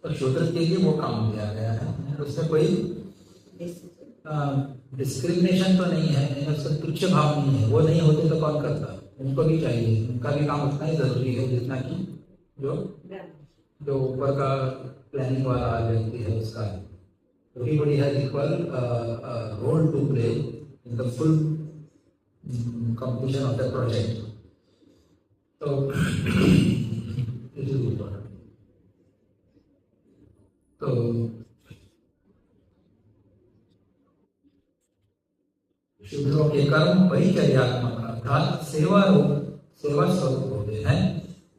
Speaker 1: तो शूद्र के लिए वो काम दिया गया है। उसमें कोई डिस्क्रिमिनेशन तो नहीं है, उसका तुच्छ भाव नहीं है। वो नहीं होते तो कौन करता, उनको भी चाहिए, उनका भी काम उतना ही जरूरी है जितना कि जो ऊपर का प्लानिंग वाला व्यक्ति है उसका है। Everybody has equal role to play in the full completion of the project. So this is important. तो शूद्रों के कर्म परिचर्यात्मक अर्थात सेवा स्वरूप होते हैं।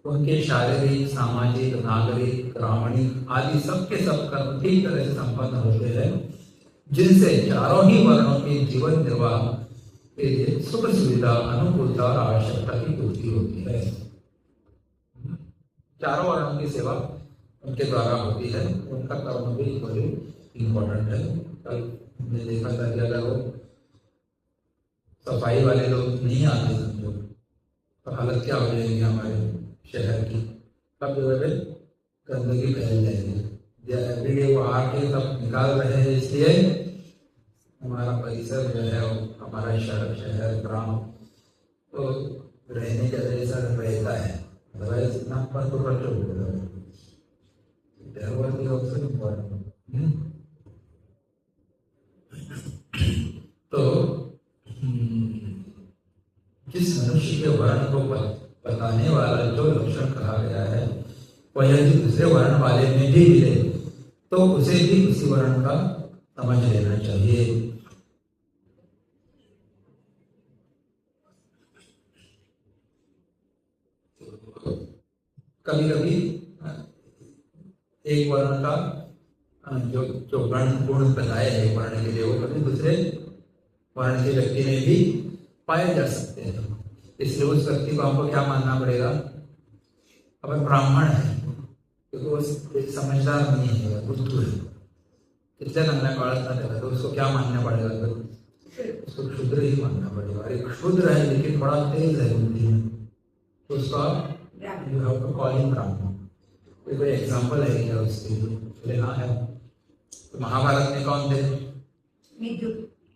Speaker 1: उनके शारीरिक, सामाजिक, नागरिक, ग्रामीण आदि सबके सब कर्म ठीक तरह से संपन्न होते हैं, जिनसे चारों ही वर्णों के जीवन निर्वाह के लिए सुख सुविधा, अनुकूलता और आवश्यकता की पूर्ति होती है। चारों वर्णों की सेवा उनके द्वारा होती है, उनका कर्म भी बहुत इम्पोर्टेंट है। कल हमने देखा था कि अगर वो सफाई वाले लोग नहीं आते समझो तो हालत क्या हो जाएगी हमारे शहर की। सब जगह पे गंदगी फैल जाएगी। एवरीडे वो आके सब निकाल रहे हैं, इसलिए हमारा परिसर जो है हमारा शहर ग्राम तो रहने के जैसा रहता है। अदरवाइज इतना पर तो खर्च हो जाएगा। तो जिस मनुष्य के वर्ण को बताने वाला जो लक्षण कहा गया है वह यदि दूसरे वर्ण वाले में भी मिले तो उसे भी उसी वर्ण का समझ लेना चाहिए। कभी कभी एक वर्ण का जो गुण बताए हैं वर्ण के लिए वो कभी दूसरे वर्ण के व्यक्ति में भी पाए जा सकते हैं। इसलिए उस व्यक्ति को हमको क्या मानना पड़ेगा, अब ब्राह्मण है क्योंकि वो समझदार नहीं है, बुद्धू है, कितने नन्ना काढ़ता है, तो उसको क्या मानना पड़ेगा, तो उसको क्षुद्र ही मानना पड़ेगा। अरे क्षुद्र है लेकिन बड़ा तेज है बुद्धि में, तो उसका you have to call him Brahmin. कोई एग्जाम्पल है क्या उसके लिए? हाँ है। तो महाभारत में कौन थे?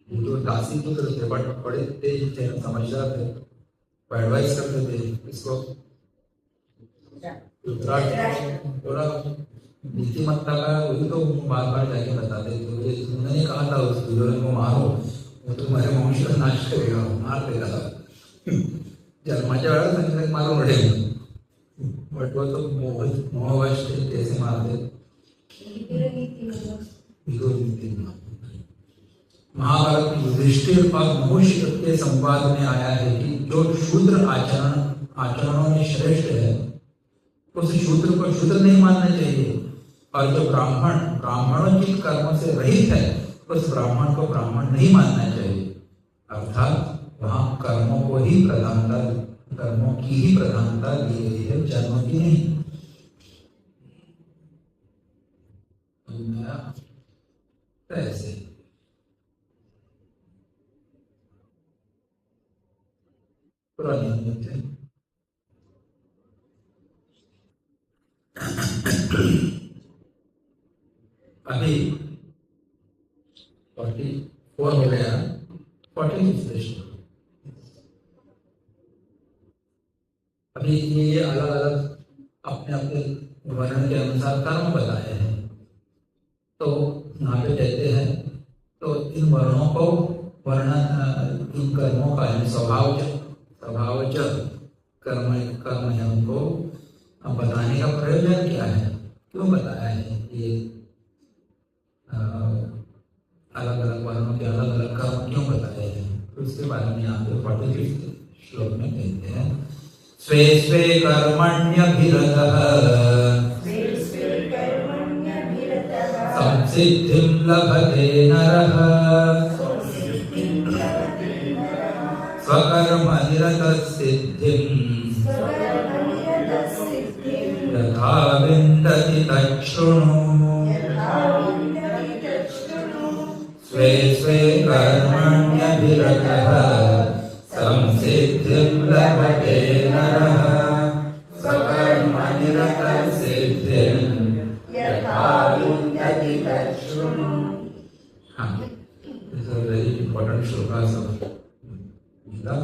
Speaker 1: जो दासी पुत्र थे, बड़े तेज थे, समझदार थे, एडवाइस करते थे इसको। थोड़ा नीतिमत्ता का वही तो बार बार जाके बताते थे। उन्होंने कहा था उस दुर्योधन को मारो, वो तुम्हारे वंश का नाश करेगा, मार देगा। जन्माच्या वेळेला सांगितलं मारून पडेल, बट वो तो मोहवश थे, कैसे मारते। महाभारत में युधिष्ठिर और नहुष के संवाद में आया है कि जो शूद्र आचरणों में श्रेष्ठ है उस शूद्र को शूद्र नहीं मानना चाहिए, और जो ब्राह्मणोचित कर्मों से रहित है उस ब्राह्मण को ब्राह्मण नहीं मानना चाहिए। अर्थात वहाँ कर्मों की ही प्रधानता दी गई है, जन्म की नहीं। ऐसे पुरानी अभी 44 हो गया, 46 अभी ये अलग अलग अपने अपने वर्ण के अनुसार कर्म बताए हैं। तो यहाँ पे कहते हैं तो इन वर्णों को इन कर्मों का स्वभावज कर्म है, उनको अब बताने का प्रयोजन क्या है, क्यों बताया है ये अलग अलग वर्णों के अलग अलग कर्म क्यों बताए हैं, तो उसके बारे में यहाँ पे 45 श्लोक में कहते हैं। स्वे स्वे कर्मण्यभिरतः सिद्धिं लभते नरः स्वकर्मनिरतः सिद्धिं यथा विन्दति तच्छृणु स्वे स्वे कर्मण्यभिरतः संसिद्धिं लभते नरः स्वकर्मनिरतः सिद्धिं यथा विन्दति तच्छृणु। हाँ, this is a very important shlokas of Gita.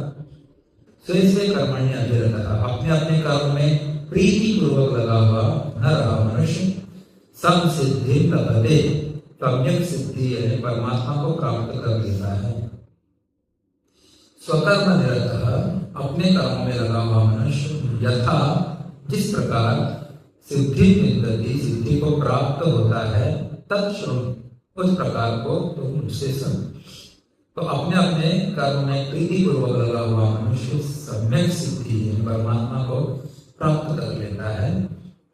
Speaker 1: स्वे स्वे कर्मण्य अभिरतः, अपने अपने कर्म में प्रीति पूर्वक लगा हुआ नर मनुष्य संसिद्धि लभते, सम्यक सिद्धि यानी परमात्मा को प्राप्त कर लेता है। स्वकर्म निरतः, अपने कर्मों में लगा हुआ मनुष्य यथा, जिस प्रकार सिद्धि विन्दति, सिद्धि को प्राप्त होता है, तत्शृणु, उस प्रकार को तुम मुझसे सुन। तो अपने अपने कर्म में प्रीति पूर्वक लगा हुआ मनुष्य सम्यक सिद्धि परमात्मा को प्राप्त कर लेता है।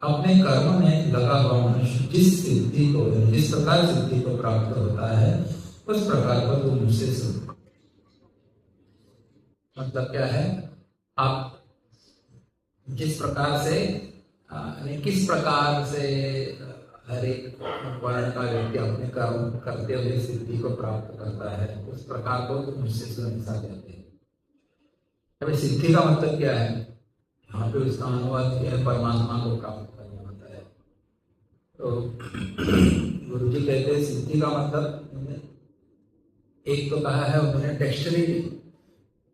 Speaker 1: अपने कर्म में लगा हुआ मनुष्य जिस सिद्धि को, जिस प्रकार सिद्धि को प्राप्त होता है, उस प्रकार को तुम मुझसे सुन। मतलब क्या है, आप जिस प्रकार से किस प्रकार से हर एक वर्ण का व्यक्ति अपने कर्म करते हुए सिद्धि को प्राप्त करता है, उस प्रकार को मुझसे सुनिश्चित कहते हैं। अभी सिद्धि का मतलब क्या है, यहाँ पे उसका अनुवाद किया है परमात्मा को प्राप्त करना होता है। तो गुरु जी कहते हैं सिद्धि का मतलब, एक तो कहा है उन्होंने डेक्स्टरिटी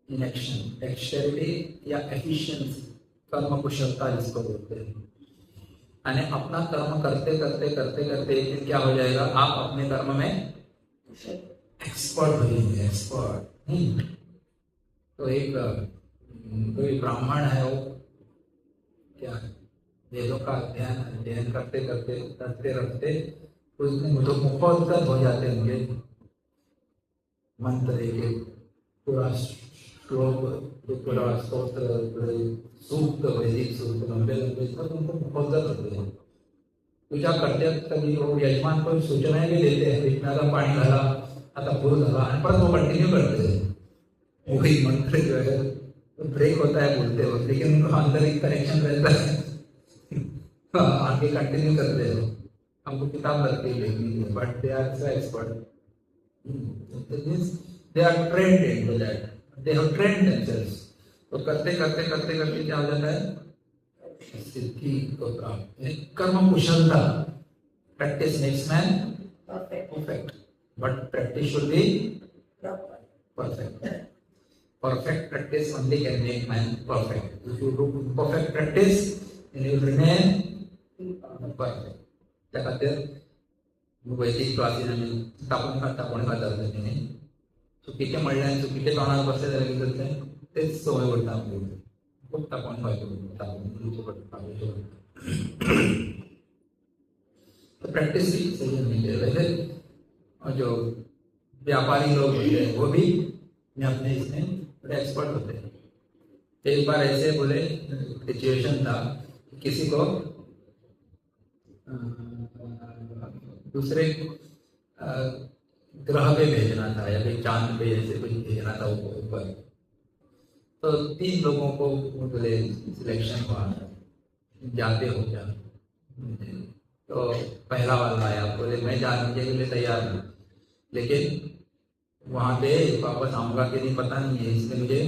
Speaker 1: इन एक्शन, डेक्स्टरिटी या एफिशिएंसी, कर्म कुशलता जिसको बोलते हैं। यानी अपना कर्म करते करते करते करते एक दिन क्या हो जाएगा, आप अपने कर्म में एक्सपर्ट हो जाएंगे, एक्सपर्ट। तो एक कोई ब्राह्मण है, वो क्या वेदों का अध्ययन करते करते करते रखते उसमें मुखोद्गत हो जाते होंगे, मंत्र के पूरा श्लोक, पूरा स्तोत्र, सूक्त, वैदिक सूक्त लंबे लंबे सब उनको मुखोद्गत होते हैं। पूजा करते कभी वो यजमान को सूचनाएं भी देते हैं, इतना का पाणी घाला, आता फूल घाला, पर वो कंटिन्यू करते हैं। वही मंत्र जो है तो ब्रेक होता है बोलते वक्त, लेकिन उनका अंदर एक कनेक्शन रहता है, आगे कंटिन्यू करते हैं। हमको किताब लगती है लेखनी, but they are so expert, they are trained into that, they have trained themselves. तो करते करते करते करते क्या हो जाता है, सिद्धि को प्राप्त, कर्म कुशलता। Practice makes man perfect, but practice should be perfect. Perfect practice only can make man perfect. If you do perfect practice, then you will remain perfect. त्या खातीर वैदिक क्लासीन तापोवन खाता तेणी चुकीचें म्हणलें आनी चुकीचें तोंडाक बसलें जाल्यार कितें जातलें, तेच संवय उरता आमगे खूब तापोवन खावचें पडटा। प्रैक्टिस भी सही होनी चाहिए। वैसे जो व्यापारी लोग होते हैं वो भी अपने इसमें बड़े एक्सपर्ट होते हैं। एक बार ऐसे बोले सिचुएशन था, किसी को दूसरे ग्रह पे भेजना था या फिर चांद पे ऐसे कुछ भेजना था ऊपर, तो 3 लोगों को बोले सिलेक्शन हुआ, जाते हो क्या? तो पहला वाला आया, बोले मैं जाने के लिए तैयार हूँ, लेकिन वहाँ पे वापस आऊँगा कि नहीं पता नहीं है, इसलिए मुझे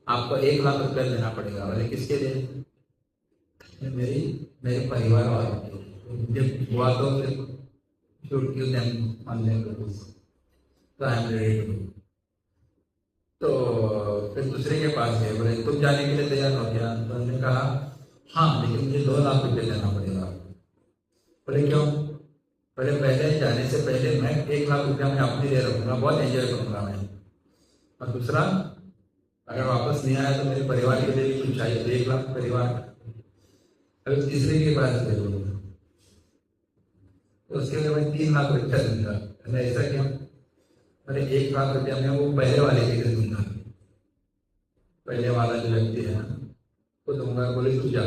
Speaker 1: आपको 1 लाख रुपया देना पड़ेगा। बोले किसके लिए? मेरे परिवार वालों के। जब हुआ तो फिर should give them 1 lakh rupees, तो आई एम रेडी टू। तो फिर दूसरे के पास गए, बोले तुम जाने के लिए तैयार हो क्या? तो उन्होंने कहा हाँ, लेकिन मुझे 2 लाख रुपये देना पड़ेगा। बोले क्यों? बोले पहले जाने से पहले मैं 1 लाख रुपया मैं अपने लिए रखूँगा, बहुत एंजॉय करूँगा मैं, और दूसरा अगर वापस नहीं आया तो मेरे परिवार के लिए भी कुछ चाहिए, तो 1 लाख परिवार। अभी तीसरे के पास गए, तो उसके लिए मैं 3 लाख रुपया दूंगा। ऐसा क्यों? अरे 1 लाख रुपया मैं वो पहले वाले के लिए दूंगा, पहले वाला जो व्यक्ति है वो दूंगा। बोले तू जा,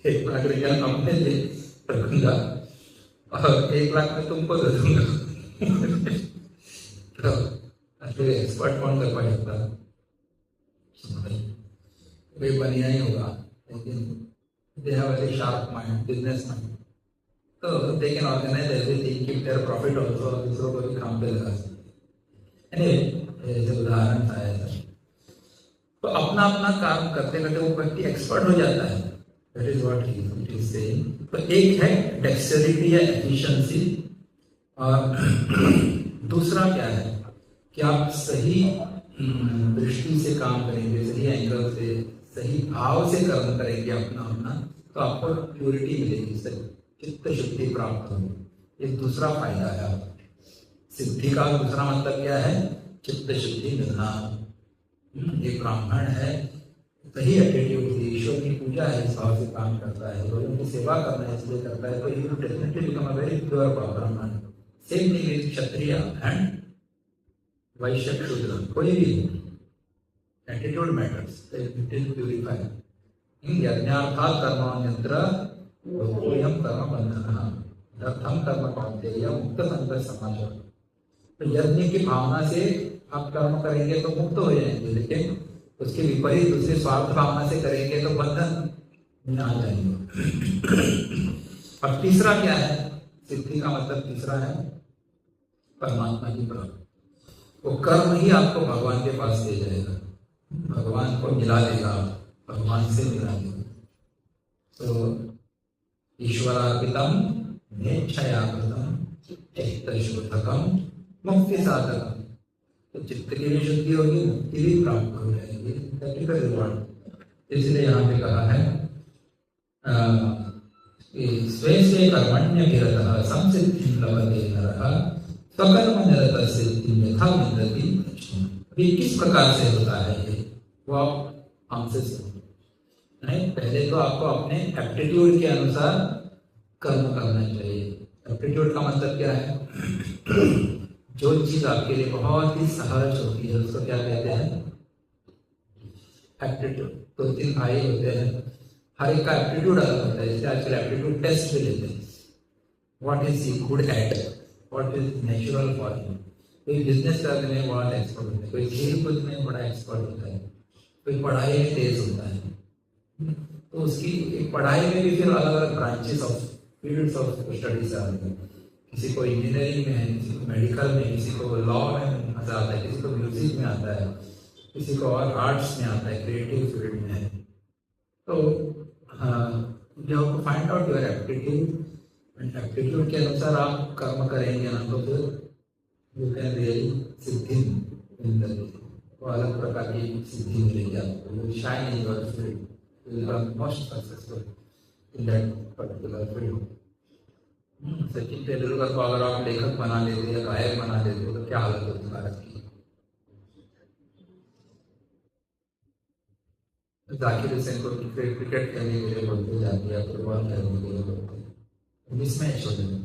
Speaker 1: 1 लाख रुपया अपने लिए, रखूंगा और 1 लाख में तुमको दे दूंगा। तो एक्सपर्ट कौन कर पाएगा? कोई बढ़िया ही होगा, लेकिन they have very sharp mind, business mind, तो they can organise everything, keep their profit also, दूसरों को भी काम पे लगा सकते हैं। जब उदाहरण था ऐसा, तो अपना अपना काम करते करते वो व्यक्ति एक्सपर्ट हो जाता है। That is what he is saying. तो एक है डेक्सटेरिटी या एफिशिएंसी, और दूसरा क्या है कि आप सही दृष्टि से काम करेंगे, सही एंगल से, सही भाव से कर्म करेंगे अपना अपना, तो आपको प्योरिटी मिलेगी, चित्त शुद्धि प्राप्त होगी। एक दूसरा फायदा है। सिद्धि का दूसरा मतलब क्या है? चित्त शुद्धि मिलना। एक ब्राह्मण है, सही एटीट्यूड से ईश्वर की पूजा है, इस भाव से काम करता है, लोगों की सेवा करना है इसलिए करता है, तो he will definitely become a very pure Brahmin. Same thing is Kshatriya and Vaishya Shudra, कोई भी attitude matters, it is purified. यज्ञार्थात् कर्माण्यत्र लोकोऽयं कर्म बन्धनः तदर्थं कर्म कौन्तेय मुक्त संग समाचार। तो यज्ञ की भावना से आप कर्म करेंगे तो मुक्त हो जाएंगे, लेकिन उसके विपरीत दूसरे स्वार्थ भावना से करेंगे तो बंधन में आ जाएंगे। और तीसरा क्या है? सिद्धि का मतलब तीसरा है परमात्मा की प्राप्ति। वो कर्म ही आपको भगवान के पास ले जाएगा, भगवान को मिला देगा, भगवान से मिला देगा। तो ईश्वरार्पितम नेच्छया कृतम चित्तशोधकम मुक्ति साधकम। तो चित्त की भी शुद्धि होगी, मुक्ति भी प्राप्त हो जाएगी, इसलिए यहाँ पे कहा है स्वे स्वे कर्मण्य विरतः संसिद्धिं लभते नरः स्वकर्म निरत सिद्धिं यथा विन्दति। अभी किस प्रकार से होता है ये, वो आप हमसे सुनो। नहीं, पहले तो आपको अपने एप्टीट्यूड के अनुसार कर्म करना चाहिए। एप्टीट्यूड का मतलब क्या है? जो चीज आपके लिए बहुत ही सहज होती है उसको क्या कहते हैं? एप्टीट्यूड। तो 3 आई होते हैं, हर एक का एप्टीट्यूड अलग होता है। जैसे आजकल एप्टीट्यूड टेस्ट भी लेते हैं, what is he good at, what is natural for him. कोई बिजनेस करने में बहुत एक्सपर्ट होता है, कोई खेल कूद में बड़ा एक्सपर्ट होता है, कोई पढ़ाई में तेज होता है। तो उसकी पढ़ाई में भी फिर अलग अलग branches of fields of studies आ रही है। किसी को इंजीनियरिंग में है, किसी को मेडिकल में, किसी को लॉ में मजा आता है, किसी को म्यूजिक में आता है, किसी को और आर्ट्स में आता है, क्रिएटिव फील्ड में है। तो you have to find out your aptitude, aptitude के अनुसार आप कर्म करेंगे ना, तो फिर यू कैन रियली सिद्धि वो अलग प्रकार की सिद्धि मिलेगी आपको। You shine in your field, you will become most successful in that particular field. Sachin Tendulkar को अगर आप लेखक बना लेते या गायक बना लेते तो क्या हालत होती भारत की? जाकिर हुसैन को क्रिकेट खेलने के लिए बोलते जाते या फुटबॉल खेलने के लिए बोलते, मिसमैच हो जाए।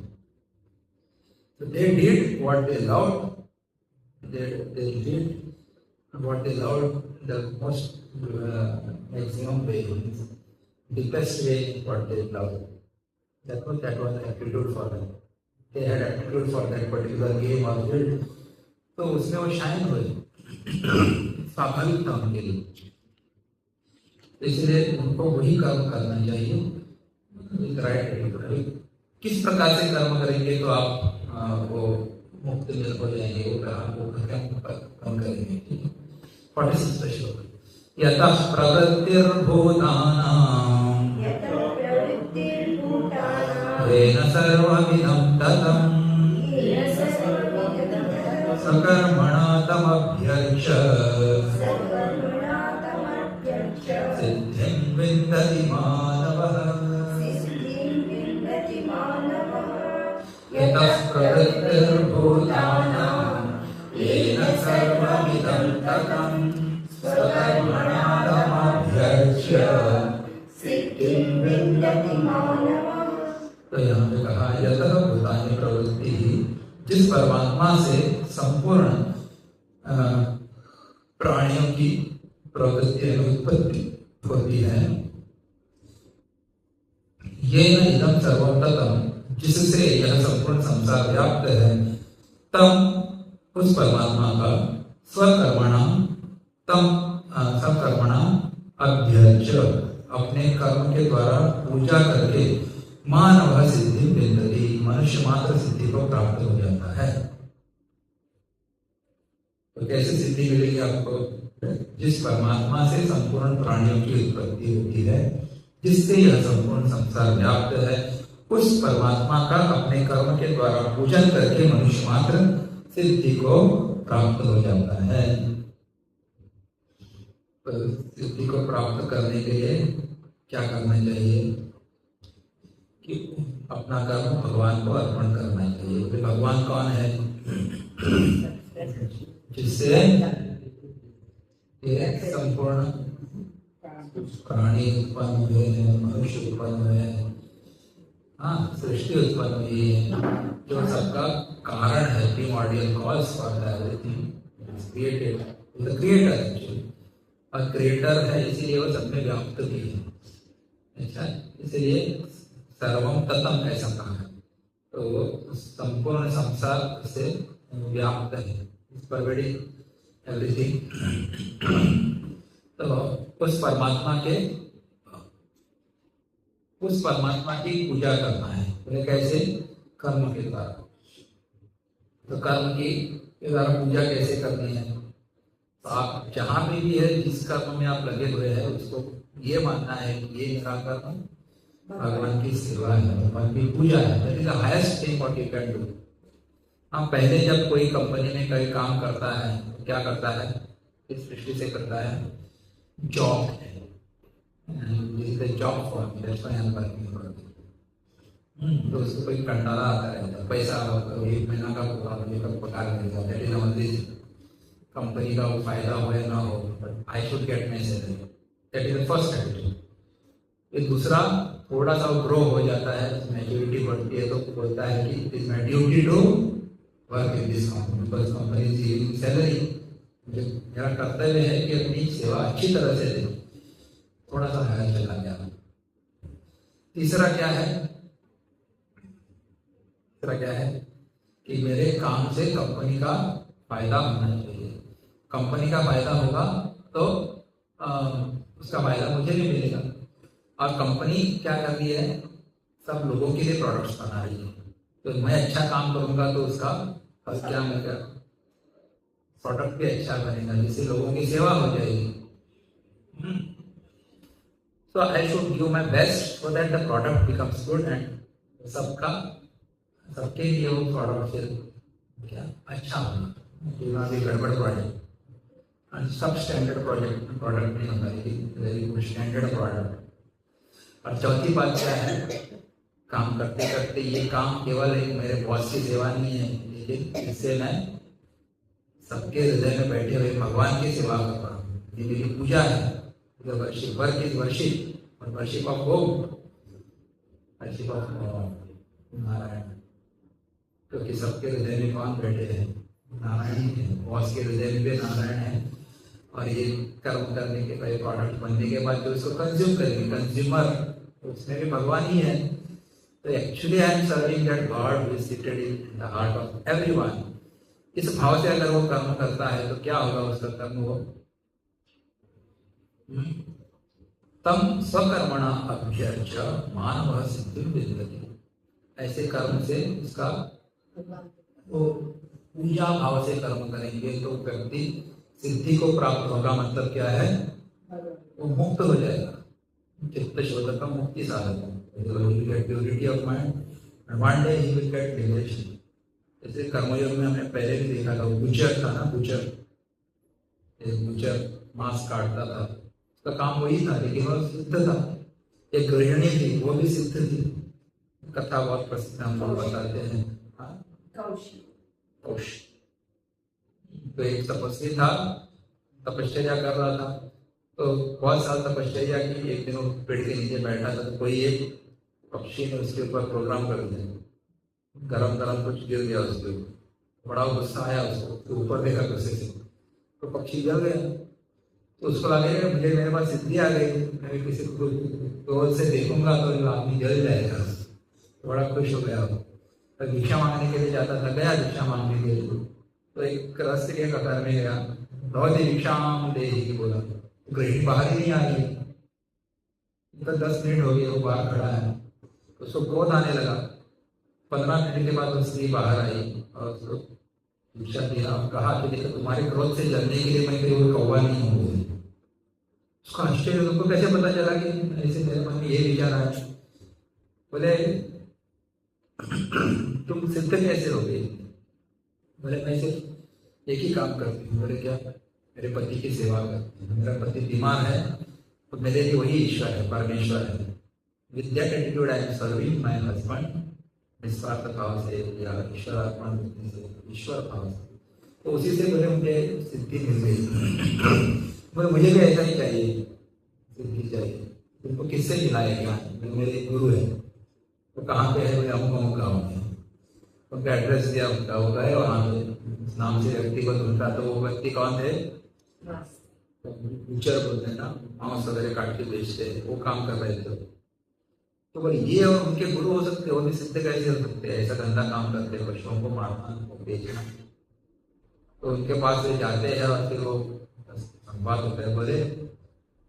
Speaker 1: So they did what they loved, they did what they loved the most maximum way, the best way what they loved. That was the aptitude for them. They had aptitude for that particular game or field. तो उसमें वो shine हुए, स्वाभाविक था उनके लिए। इसलिए उनको वही कर्म करना चाहिए, राइट। किस प्रकार से कर्म करेंगे तो आप वो मुक्त हो जाएंगे, वो कर्म करेंगे। 46 श्लोक। यतः प्रवृत्तिर्भूतानां येन सर्वमिदं ततं सकर्मणा तमभ्यर्च्य सिद्धिं विन्दति मानवः। यतः प्रवृत्तिर्भूतानां येन सर्वमिदं ततं सकर्मणा तमभ्यर्च्य सिद्धिं विन्दति मानवः। तो यहाँ पे कहा यतः भूतानि प्रवृत्ति, जिस परमात्मा से संपूर्ण प्राणियों की प्रवृत्ति उत्पत्ति होती है, येन इदं सर्वं ततं, जिससे यह संपूर्ण संसार व्याप्त है, तम उस परमात्मा का स्वकर्मणाम अभ्यर्च्य, अपने कर्म के द्वारा पूजा करके मानव सिद्धि विन्दति, मनुष्य मात्र सिद्धि को प्राप्त हो जाता है। तो कैसे सिद्धि मिलेगी आपको? जिस परमात्मा से संपूर्ण प्राणियों की उत्पत्ति होती है, जिससे यह संपूर्ण संसार व्याप्त है, उस परमात्मा का अपने कर्म के द्वारा पूजन करके मनुष्य मात्र सिद्धि को प्राप्त हो जाता है। तो सिद्धि को प्राप्त करने के लिए क्या करना चाहिए कि अपना कर्म भगवान को अर्पण करना चाहिए। तो भगवान कौन है? जिससे ये संपूर्ण प्राणी उत्पन्न हुए हैं, मनुष्य उत्पन्न हुए हैं, हाँ, सृष्टि उत्पन्न हुई है, जो सबका कारण है, primordial cause for everything created, the creator actually, और क्रिएटर है इसीलिए वो सब में व्याप्त भी है। अच्छा, इसलिए सर्वम ततम ऐसा कहा है, तो संपूर्ण संसार से व्याप्त है, इस परवेडिंग एवरीथिंग। तो उस परमात्मा की पूजा करना है। तो कैसे? कर्म के द्वारा। तो कर्म की द्वारा पूजा कैसे करनी है? तो आप जहां भी है, जिस कर्म में आप लगे हुए हैं, उसको ये मानना है कि ये मेरा कर्म भगवान की सेवा है, भगवान की पूजा है। That is the highest thing what you can do. हम पहले जब कोई कंपनी में कोई काम करता है, तो क्या करता है? इस दृष्टि से करता है, जॉब है, job for me, that's why I am working for me. तो उसको कोई कंटाला आता रहता, पैसा एक महीना का पूरा मुझे कब पगार मिलेगा, दैट इज ओनली कंपनी का फायदा हो या ना हो, but I should get my salary, that is the first attitude. फिर दूसरा, थोड़ा सा ग्रो हो जाता है, मैच्योरिटी बढ़ती है, तो बोलता है कि it is my duty to work in this company because company is giving salary. मेरा कर्तव्य है कि अपनी सेवा अच्छी तरह से दे। थोड़ा सा हायर चला गया। तीसरा क्या है कि मेरे काम से कंपनी का फायदा होना चाहिए। कंपनी का फायदा होगा तो उसका फायदा मुझे भी मिलेगा। और कंपनी क्या कर रही है? सब लोगों के लिए प्रोडक्ट्स बना रही है, तो मैं अच्छा काम करूंगा तो उसका फल क्या मिलेगा? प्रोडक्ट भी अच्छा बनेगा, जिससे लोगों की सेवा हो जाएगी। So I should give my best so that the product becomes good and सबके लिए वो प्रोडक्ट फिर क्या अच्छा होगा। गड़बड़ प्रोडक्ट, सब स्टैंडर्ड प्रोडक्ट नहीं होता, वेरी गुड स्टैंडर्ड प्रोडक्ट। और चौथी बात क्या है? काम करते करते ये काम केवल एक मेरे बॉस की सेवा नहीं है, लेकिन इससे मैं सबके हृदय में बैठे हुए भगवान की सेवा कर रहा हूँ। ये मेरी पूजा है। वर्क इज वर्शिप, और worship of home, worship of Narayan. क्योंकि सबके हृदय में कौन बैठे हैं? नारायण ही है। बॉस के हृदय में भी नारायण है। और ये कर्म करने के बाद, प्रोडक्ट बनने के बाद जो इसको कंज्यूम करेंगे, कंज्यूमर, उसमें भी भगवान ही है। तो actually I am serving that God who is seated in the heart of everyone. इस भाव से अगर वो कर्म करता है तो क्या होगा उसका कर्म? वो तम स्वकर्मणा अभ्यर्च्य मानव सिद्धिं विन्दति। ऐसे कर्म से उसका वो पूजा भाव से कर्म करेंगे तो व्यक्ति सिद्धि को प्राप्त होगा। मतलब क्या है? वो मुक्त हो जाएगा। चित्त शोधक का मुक्ति साधक है, purity of mind, and one day he will get liberation. जैसे कर्मयोग में हमने पहले भी देखा था, बुचर था ना, बुचर मांस काटता था, उसका काम वही था, लेकिन वो सिद्ध था। एक गृहिणी थी, वो भी सिद्ध थी। कथा बहुत प्रसिद्ध हम लोग बताते हैं, कौश। तो एक तपस्वी था, तपश्चर्या कर रहा था, तो बहुत साल तपश्चर्या की। एक दिन वो पेड़ के नीचे बैठा था, तो कोई एक पक्षी ने उसके ऊपर प्रोग्राम कर दिया, गरम गरम कुछ गिर गया उसके ऊपर। बड़ा गुस्सा आया उसको, तो ऊपर देखा गुस्से से, तो पक्षी जल गया। तो उसको लगेगा मुझे मेरे पास सिद्धि आ गई, मैं किसी को क्रोध से देखूंगा तो ये आदमी जल जाएगा, बड़ा खुश हो गया वो। तो भिक्षा मांगने के लिए जाता था, गया भिक्षा मांगने के लिए, तो एक रास्ते के कतार में गया, भगवती भिक्षाम दे बोला, गृहिणी बाहर ही नहीं आ रही, तो 10 मिनट हो गए वो बाहर खड़ा है, उसको क्रोध आने लगा। 15 मिनट के बाद वो स्त्री बाहर आई और उसको भिक्षा दिया, कहा कि देखो तुम्हारे क्रोध से जलने के लिए मैं कोई कौवा नहीं हूँ। उसका आश्चर्य, तुमको कैसे पता चला कि ऐसे मेरे मन में ये विचार आया? बोले तुम सिद्ध कैसे हो गए? बोले मैं सिर्फ एक ही काम करती हूँ। बोले क्या? मेरे पति की सेवा करती हूँ, मेरा पति बीमार है तो मेरे लिए वही ईश्वर है, परमेश्वर है। With that attitude I am serving my husband, निस्वार्थ भाव से या ईश्वरात्मा से, ईश्वर भाव से, तो उसी से बोले मुझे सिद्धि मिल गई। बोले मुझे भी ऐसा ही चाहिए, सिद्धि चाहिए। तुमको किससे मिला है ज्ञान? मेरे गुरु है। तो कहाँ पे है? बोले अमुक अमुक गाँव में। उनका एड्रेस दिया, उनका वो गए वहाँ पे, उस नाम से व्यक्ति को ढूंढा, तो वो व्यक्ति कौन थे? बूचर बोलते हैं ना, मांस वगैरह काट के बेचते हैं, वो काम कर रहे थे। तो बोले ये और उनके गुरु हो सकते, वो भी सिद्ध कैसे हो सकते हैं? ऐसा गंदा काम करते हैं, पशुओं को मारना, बेचना। तो उनके पास वे जाते हैं और फिर वो संवाद होता है। बोले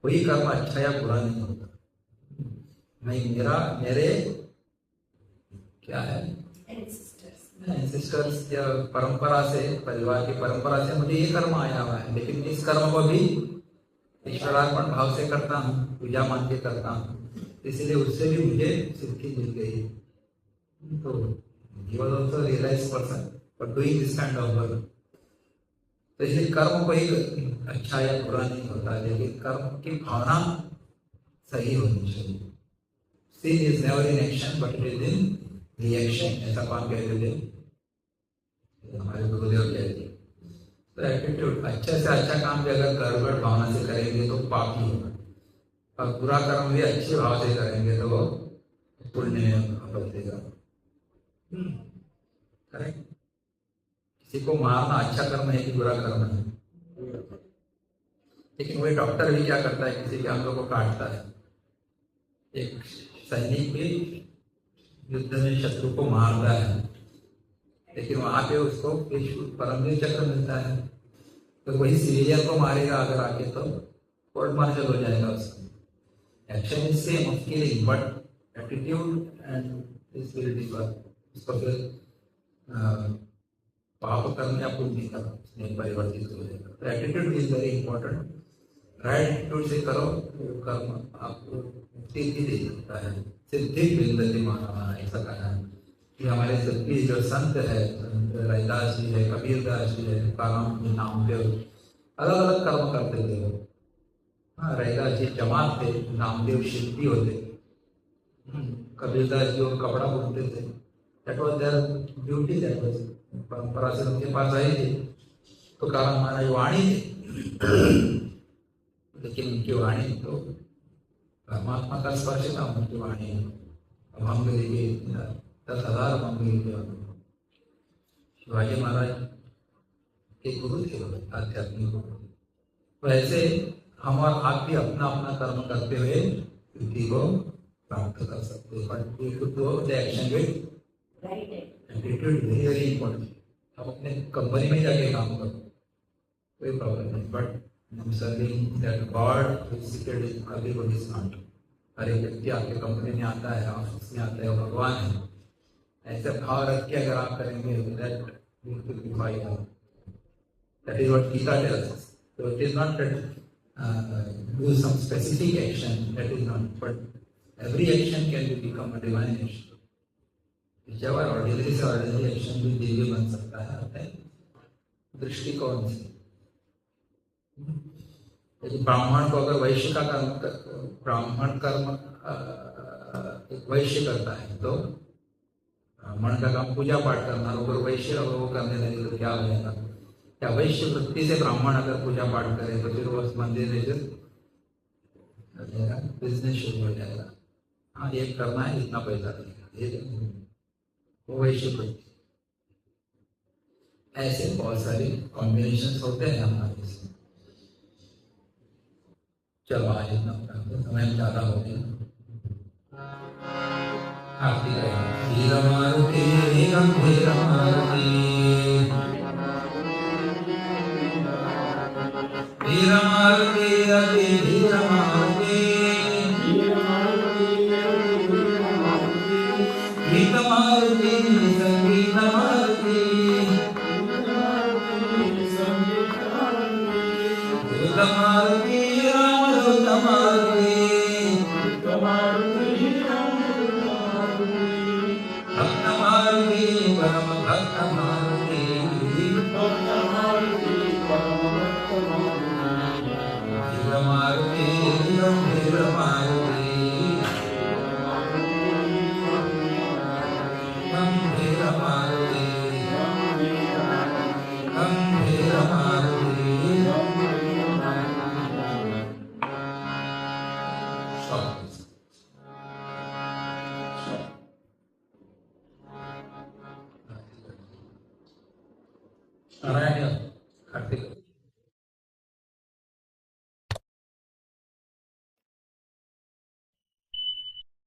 Speaker 1: कोई कर्म अच्छा या बुरा नहीं होता, नहीं मेरे क्या है, एंसेस्टर्स या परंपरा से, परिवार की परंपरा से मुझे ये कर्म आया हुआ है, लेकिन इस कर्म को भी ईश्वरार्पण भाव से करता हूँ, पूजा मान के करता हूँ, इसलिए उससे भी मुझे सिद्धि मिल गई। तो he was also a realized person for doing this kind of work. तो इसलिए कर्म कोई अच्छा या बुरा नहीं होता, लेकिन कर्म की भावना सही होनी चाहिए। Sin is never in action but it is in reaction, ऐसा कौन कहते थे? हमारे गुरुदेव कहते थे। तो एटीट्यूड, अच्छे से अच्छा काम भी अगर गड़बड़ भावना से करेंगे तो पाप ही होगा, और बुरा कर्म भी अच्छे भाव से करेंगे तो वो पुण्य में बदलेगा। करेक्ट? किसी को मारना अच्छा कर्म है कि बुरा कर्म है? लेकिन वही डॉक्टर भी क्या करता है, किसी के अंगों को काटता है। एक सैनिक भी युद्ध में शत्रु को मारता है, लेकिन वहां पे उसको परमवीर चक्र मिलता है। तो वही सिविलियन को मारेगा अगर आके तो कोर्ट मार्शल हो जाएगा उसका। Action is same of killing, but attitude and spirit is उसको फिर पाप कर्म या पुण्य कर्म उसमें परिवर्तित हो जाएगा। तो attitude is very important. Right attitude से करो तो कर्म आपको सिद्धि दे सकता है। सिद्धि मिलती माना, ऐसा कहा है कि हमारे सभी जो संत है, रैदास जी है, कबीरदास जी है, तुकाराम जी नाम पे अलग अलग कर्म करते थे वो। हाँ, रैदास जी जमात थे, नामदेव शिल्पी होते, कबीरदास जी वो कपड़ा बुनते थे। That was there beauty, that was परंपरा से उनके पास आई थी। तुकाराम महाराज वाणी थे, लेकिन उनकी वाणी तो परमात्मा का स्पर्श था उनकी वाणी। अब हम देखिए 10,000 मंदिर के शिवाजी महाराज के गुरु थे, आध्यात्मिक गुरु। तो ऐसे हम और आप भी अपना अपना कर्म करते हुए सिद्धि को प्राप्त कर सकते हैं। But we should do the action with right attitude, very very important. आप अपने कंपनी में जाके काम करो, कोई प्रॉब्लम नहीं, but serving that God is seated in everybody's heart. हर एक व्यक्ति आपके कंपनी में आता है, ऑफिस में आता है, वो भगवान है, ऐसे भाव रख के अगर आप करेंगे that will be fine. That is what Gita tells us. So it is not that do some specific action, that is not, but every action can become a divine action. whichever ordinary से ordinary action भी दिव्य बन सकता है अपने दृष्टिकोण से। लेकिन ब्राह्मण को अगर वैश्य का कर्म, ब्राह्मण कर्म एक वैश्य करता है तो ब्राह्मण का काम पूजा पाठ करना, अगर वैश्य अगर वो करने लगे तो क्या हो जाएगा? क्या वैश्य वृत्ति से ब्राह्मण अगर पूजा पाठ करे तो फिर वो मंदिर में बिजनेस शुरू हो जाएगा। हाँ, ये करना है, इतना पैसा देगा, वो वैश्य वृत्ति। ऐसे बहुत सारे कॉम्बिनेशन होते हैं हमारे इसमें। चलो आज इतना करते, समय ज्यादा हो गया। आरती करेंगे। धीर मारुति गंभीर मारुति, धीर मारुति अति धीर मारुति, गीत मारुति संगीत मारुति, दूत मारुति रामदूत मारुति, भक्त मारुति परम भक्त मारुति, धीर मारुति गंभीर मारुति, गंभीर मारुति, गंभीर मारुति। नारायण